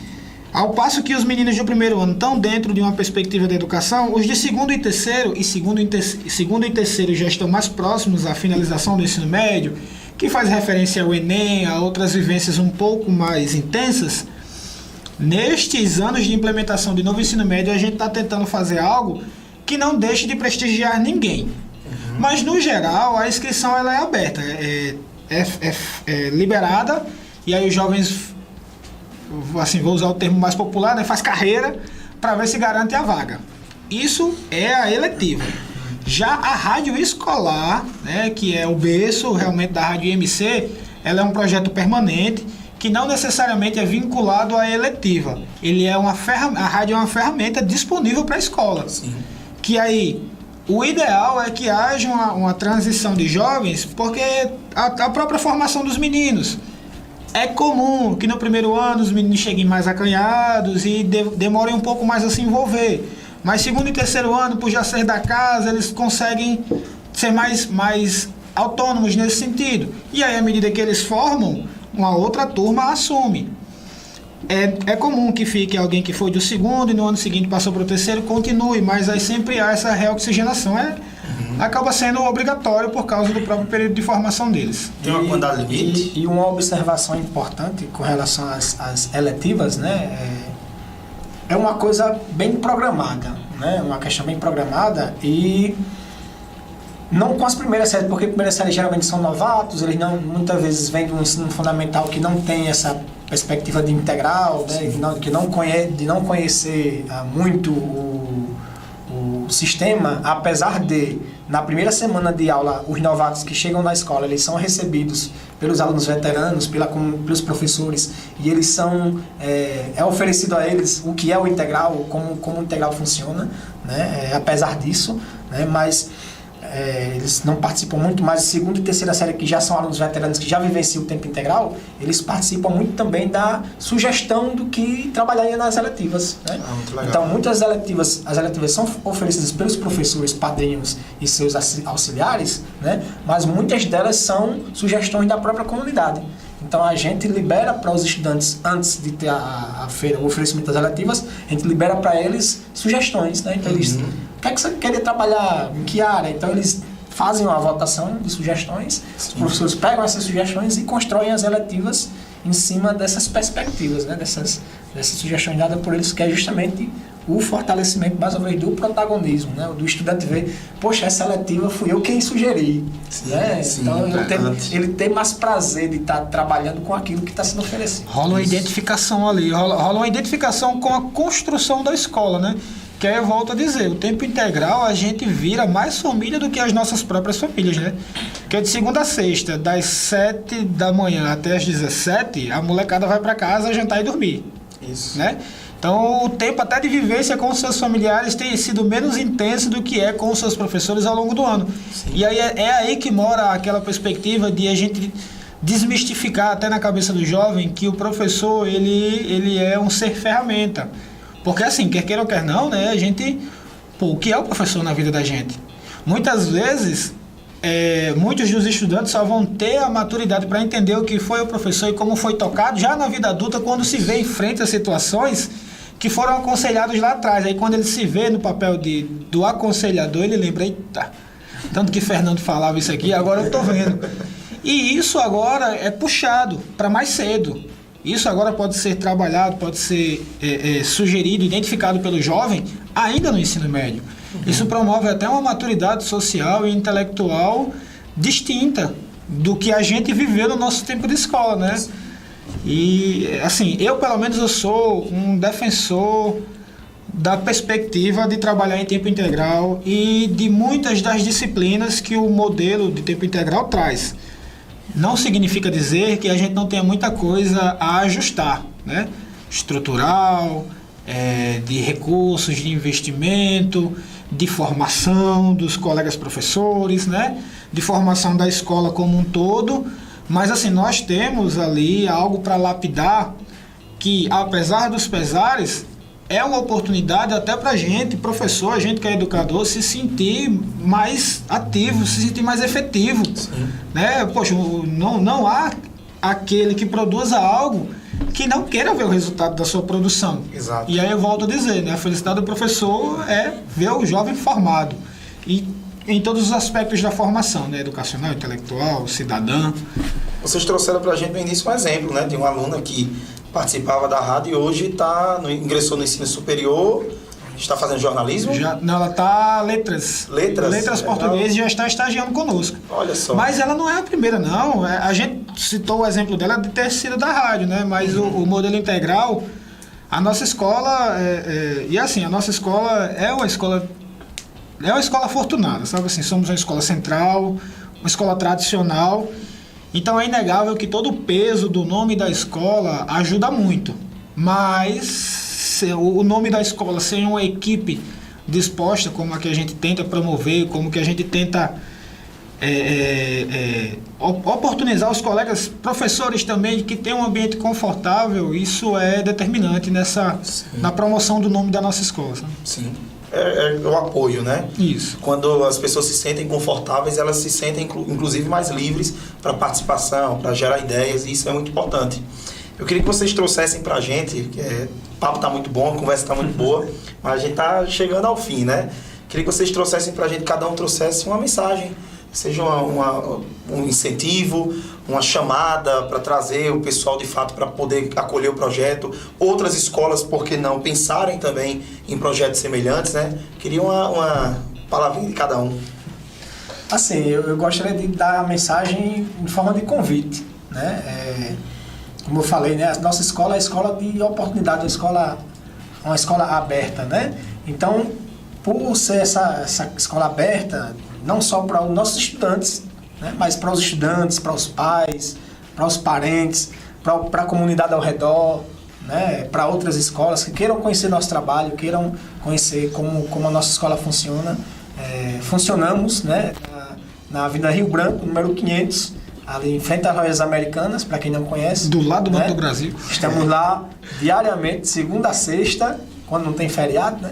Ao passo que os meninos do primeiro ano estão dentro de uma perspectiva de educação, os de segundo e terceiro, segundo e terceiro já estão mais próximos à finalização do ensino médio, que faz referência ao Enem, a outras vivências um pouco mais intensas. Nestes anos de implementação de novo ensino médio, a gente está tentando fazer algo que não deixe de prestigiar ninguém. Mas, no geral, a inscrição ela é aberta, é liberada, e aí os jovens... assim, vou usar o termo mais popular, né? Faz carreira para ver se garante a vaga. Isso é a eletiva. Já a rádio escolar, né, que é o berço realmente da rádio IMC, ela é um projeto permanente que não necessariamente é vinculado à eletiva. A rádio é uma ferramenta disponível para a escola. Sim. Que aí, o ideal é que haja uma transição de jovens, porque a própria formação dos meninos. É comum que no primeiro ano os meninos cheguem mais acanhados e demorem um pouco mais a se envolver. Mas segundo e terceiro ano, por já ser da casa, eles conseguem ser mais autônomos nesse sentido. E aí, à medida que eles formam, uma outra turma assume. É comum que fique alguém que foi do segundo e no ano seguinte passou para o terceiro, continue, mas aí sempre há essa reoxigenação. Acaba sendo obrigatório por causa do próprio período de formação deles. Tem uma quantidade limite? E uma observação importante com relação às eletivas, né? é uma coisa bem programada, né? Uma questão bem programada e não com as primeiras séries, porque primeiras séries geralmente são novatos, eles não, muitas vezes vêm de um ensino fundamental que não tem essa perspectiva de integral, né? De não conhecer muito o sistema, apesar de, na primeira semana de aula, os novatos que chegam na escola, eles são recebidos pelos alunos veteranos, pelos professores, e eles são, é oferecido a eles o que é o integral, como o integral funciona, né? Apesar disso, né? Mas eles não participam muito, mas segunda e terceira série, que já são alunos veteranos que já vivenciam o tempo integral, eles participam muito também da sugestão do que trabalharia nas eletivas, né? Então, muitas eletivas, as eletivas são oferecidas pelos professores, padrinhos e seus auxiliares, né? Mas muitas delas são sugestões da própria comunidade. Então, a gente libera para os estudantes, antes de ter a feira, o oferecimento das eletivas, a gente libera para eles sugestões, né? Então, eles, o que é que você queria trabalhar, em que área? Então, eles fazem uma votação de sugestões, os professores pegam essas sugestões e constroem as eletivas em cima dessas perspectivas, né? Dessas sugestões dadas por eles, que é justamente o fortalecimento, mais uma vez, do protagonismo, né? Do estudante ver, poxa, essa eletiva fui eu quem sugeri, né? Então, ele tem mais prazer de estar trabalhando com aquilo que está sendo oferecido. Rola uma identificação ali, rola uma identificação com a construção da escola, né? Que aí eu volto a dizer, o tempo integral a gente vira mais família do que as nossas próprias famílias, né? Porque de segunda a sexta, das 7 da manhã até as 17, a molecada vai para casa jantar e dormir. Isso. Né? Então, o tempo até de vivência com os seus familiares tem sido menos intenso do que é com os seus professores ao longo do ano. Sim. E aí é aí que mora aquela perspectiva de a gente desmistificar até na cabeça do jovem que o professor, ele é um ser ferramenta. Porque assim, quer queira ou quer não, né, a gente... Pô, o que é o professor na vida da gente? Muitas vezes, muitos dos estudantes só vão ter a maturidade para entender o que foi o professor e como foi tocado já na vida adulta, quando se vê em frente a situações que foram aconselhados lá atrás. Aí quando ele se vê no papel do aconselhador, ele lembra, eita, tanto que Fernando falava isso aqui, agora eu tô vendo. E isso agora é puxado para mais cedo. Isso agora pode ser trabalhado, pode ser sugerido, identificado pelo jovem ainda no ensino médio. Isso promove até uma maturidade social e intelectual distinta do que a gente viveu no nosso tempo de escola, né? E, assim, eu pelo menos eu sou um defensor da perspectiva de trabalhar em tempo integral e de muitas das disciplinas que o modelo de tempo integral traz. Não significa dizer que a gente não tenha muita coisa a ajustar, né? Estrutural, de recursos, de investimento, de formação dos colegas professores, né? De formação da escola como um todo, mas assim, nós temos ali algo para lapidar que, apesar dos pesares, é uma oportunidade até para a gente, professor, a gente que é educador, se sentir mais ativo, se sentir mais efetivo. Né? Poxa, não há aquele que produza algo que não queira ver o resultado da sua produção. Exato. E aí eu volto a dizer, né? A felicidade do professor é ver o jovem formado. E em todos os aspectos da formação, né? Educacional, intelectual, cidadã. Vocês trouxeram para a gente no início um exemplo, né? De uma aluna que participava da rádio e hoje ingressou no ensino superior, está fazendo jornalismo? Não, ela está letras português e já está estagiando conosco. Olha só. Mas ela não é a primeira, não. A gente citou o exemplo dela de ter sido da rádio, né? Mas o modelo integral, a nossa escola, e assim, a nossa escola é uma escola afortunada, sabe assim? Somos uma escola central, uma escola tradicional. Então é inegável que todo o peso do nome da escola ajuda muito, mas se o nome da escola sem uma equipe disposta, como a que a gente tenta promover, como que a gente tenta oportunizar os colegas professores também que tenham um ambiente confortável, isso é determinante na promoção do nome da nossa escola. Sabe? Sim. É o apoio, né? Isso. Quando as pessoas se sentem confortáveis, elas se sentem inclusive mais livres para participação, para gerar ideias, e isso é muito importante. Eu queria que vocês trouxessem para a gente, o papo está muito bom, a conversa está muito boa, mas a gente está chegando ao fim, né? Queria que vocês trouxessem para a gente, cada um trouxesse uma mensagem seja um incentivo, uma chamada para trazer o pessoal de fato para poder acolher o projeto. Outras escolas, por que não, pensarem também em projetos semelhantes, né? Queria uma palavrinha de cada um. Assim, eu gostaria de dar a mensagem em forma de convite, né? Como eu falei, né? A nossa escola é a escola de oportunidade, uma escola aberta, né? Então, por ser essa escola aberta, não só para os nossos estudantes, né? Mas para os estudantes, para os pais, para os parentes, para a comunidade ao redor, né? Para outras escolas que queiram conhecer nosso trabalho, queiram conhecer como a nossa escola funciona. Funcionamos, né? Na Avenida Rio Branco, número 500, ali em frente às Lojas Americanas, para quem não conhece. Do lado do né? Banco do Brasil. Estamos lá diariamente, segunda a sexta, quando não tem feriado, né?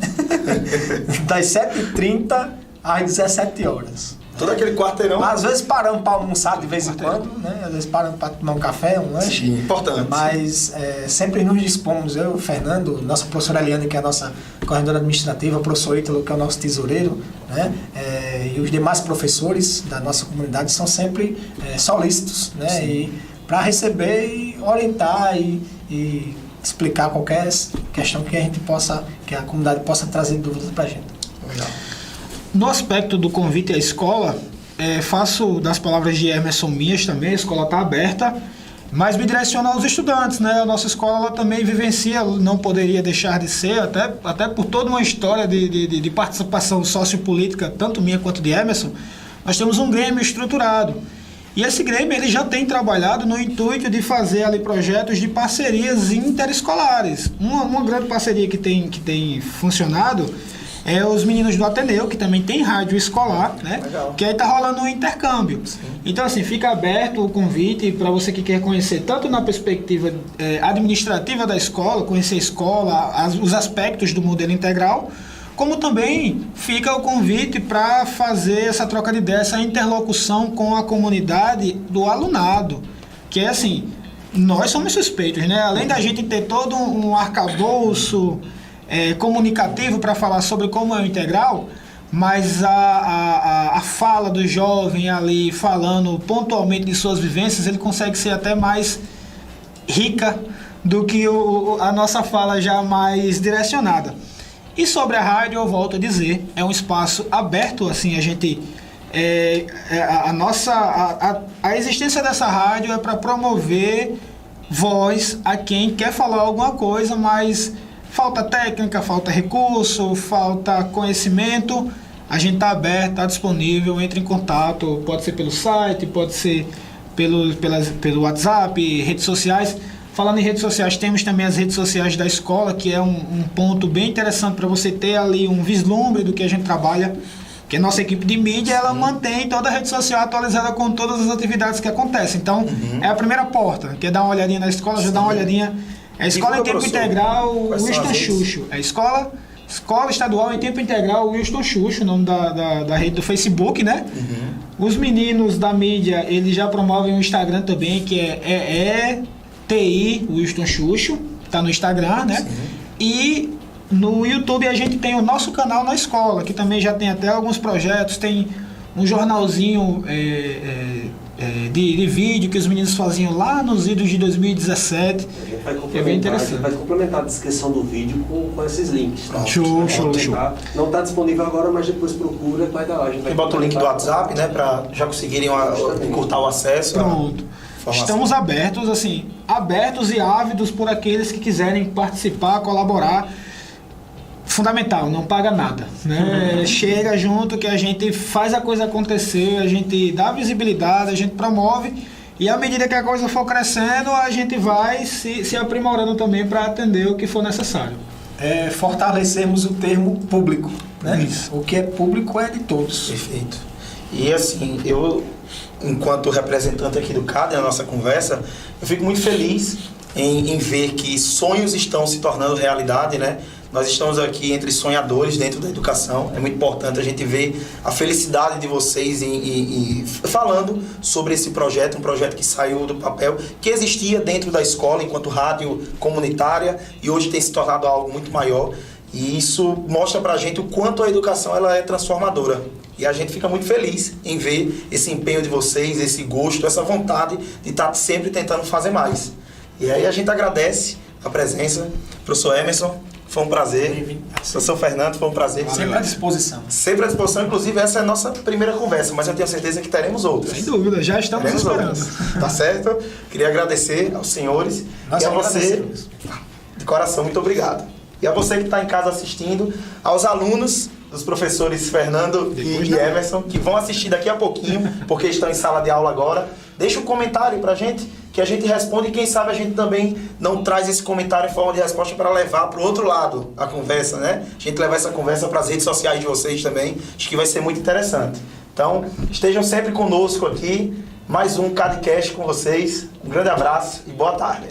Das 7h30 às 17 horas. Todo aquele quarteirão. Às vezes paramos para almoçar de vez em quando, né? Às vezes paramos para tomar um café, um lanche. Sim, importante. Mas sempre nos dispomos, eu, Fernando, nossa professora Eliane, que é a nossa coordenadora administrativa, o professor Ítalo, que é o nosso tesoureiro, né? E os demais professores da nossa comunidade são sempre solícitos, né? E para receber e orientar e explicar qualquer questão que a comunidade possa trazer dúvidas para a gente. Legal. No aspecto do convite à escola, faço das palavras de Emerson minhas também, a escola está aberta, mas me direciono aos estudantes, né? A nossa escola ela também vivencia, não poderia deixar de ser, até por toda uma história de participação sociopolítica, tanto minha quanto de Emerson, nós temos um Grêmio estruturado. E esse Grêmio ele já tem trabalhado no intuito de fazer ali projetos de parcerias interescolares. Uma grande parceria que tem funcionado é os meninos do Ateneu, que também tem rádio escolar, né? Legal. Que aí está rolando um intercâmbio. Sim. Então, assim, fica aberto o convite para você que quer conhecer, tanto na perspectiva administrativa da escola, conhecer a escola, os aspectos do modelo integral, como também fica o convite para fazer essa troca de ideia, essa interlocução com a comunidade do alunado, que é assim, nós somos suspeitos, né? Além da gente ter todo um arcabouço comunicativo para falar sobre como é o integral, mas a fala do jovem ali falando pontualmente de suas vivências, ele consegue ser até mais rica do que a nossa fala já mais direcionada. E sobre a rádio, eu volto a dizer, é um espaço aberto, assim, a gente... A existência dessa rádio é para promover voz a quem quer falar alguma coisa, mas falta técnica, falta recurso, falta conhecimento. A gente está aberto, está disponível, entre em contato, pode ser pelo site, pode ser pelo WhatsApp, redes sociais. Falando em redes sociais, temos também as redes sociais da escola, que é um ponto bem interessante para você ter ali um vislumbre do que a gente trabalha, que a nossa equipe de mídia, ela mantém toda a rede social atualizada com todas as atividades que acontecem. Então, é a primeira porta. Quer dar uma olhadinha na escola, já dá uma olhadha. É a Escola em Tempo Integral Winston Xuxo. É a Escola Estadual em Tempo Integral Winston Xuxo, o nome da rede do Facebook, né? Os meninos da mídia, eles já promovem um Instagram também, que é TI Winston Xuxo, tá no Instagram, né? Sim. E no YouTube a gente tem o nosso canal na escola, que também já tem até alguns projetos, tem um jornalzinho de vídeo que os meninos faziam lá nos idos de 2017. É bem interessante. A gente vai complementar a descrição do vídeo com esses links. Tá? Show. Não está disponível agora, mas depois procura, vai dar lá. E bota o link do WhatsApp, né, para já conseguirem encurtar o acesso. Pronto. Estamos abertos, assim, abertos e ávidos por aqueles que quiserem participar, colaborar. Fundamental, não paga nada, né? Chega junto que a gente faz a coisa acontecer, a gente dá visibilidade, a gente promove, e à medida que a coisa for crescendo, a gente vai se aprimorando também para atender o que for necessário. Fortalecermos o termo público, né? Isso. O que é público é de todos. Perfeito. E assim, eu, enquanto representante aqui do CAD, na nossa conversa, eu fico muito feliz em ver que sonhos estão se tornando realidade, né? Nós estamos aqui entre sonhadores dentro da educação. É muito importante a gente ver a felicidade de vocês falando sobre esse projeto, um projeto que saiu do papel, que existia dentro da escola enquanto rádio comunitária e hoje tem se tornado algo muito maior. E isso mostra pra gente o quanto a educação ela é transformadora. E a gente fica muito feliz em ver esse empenho de vocês, esse gosto, essa vontade de estar sempre tentando fazer mais. E aí a gente agradece a presença. Professor Emerson, foi um prazer. Professor Fernando, foi um prazer. Sempre à disposição. Sempre à disposição. Inclusive, essa é a nossa primeira conversa, mas eu tenho certeza que teremos outras. Sem dúvida, já estamos esperando. Outras. Tá certo? Queria agradecer aos senhores e a você, de coração, muito obrigado. E a você que está em casa assistindo, aos alunos dos professores Fernando e Emerson, que vão assistir daqui a pouquinho, porque estão em sala de aula agora. Deixa um comentário pra gente, que a gente responde, e quem sabe a gente também não traz esse comentário em forma de resposta para levar para o outro lado a conversa, né? A gente levar essa conversa para as redes sociais de vocês também, acho que vai ser muito interessante. Então, estejam sempre conosco aqui, mais um CADcast com vocês. Um grande abraço e boa tarde.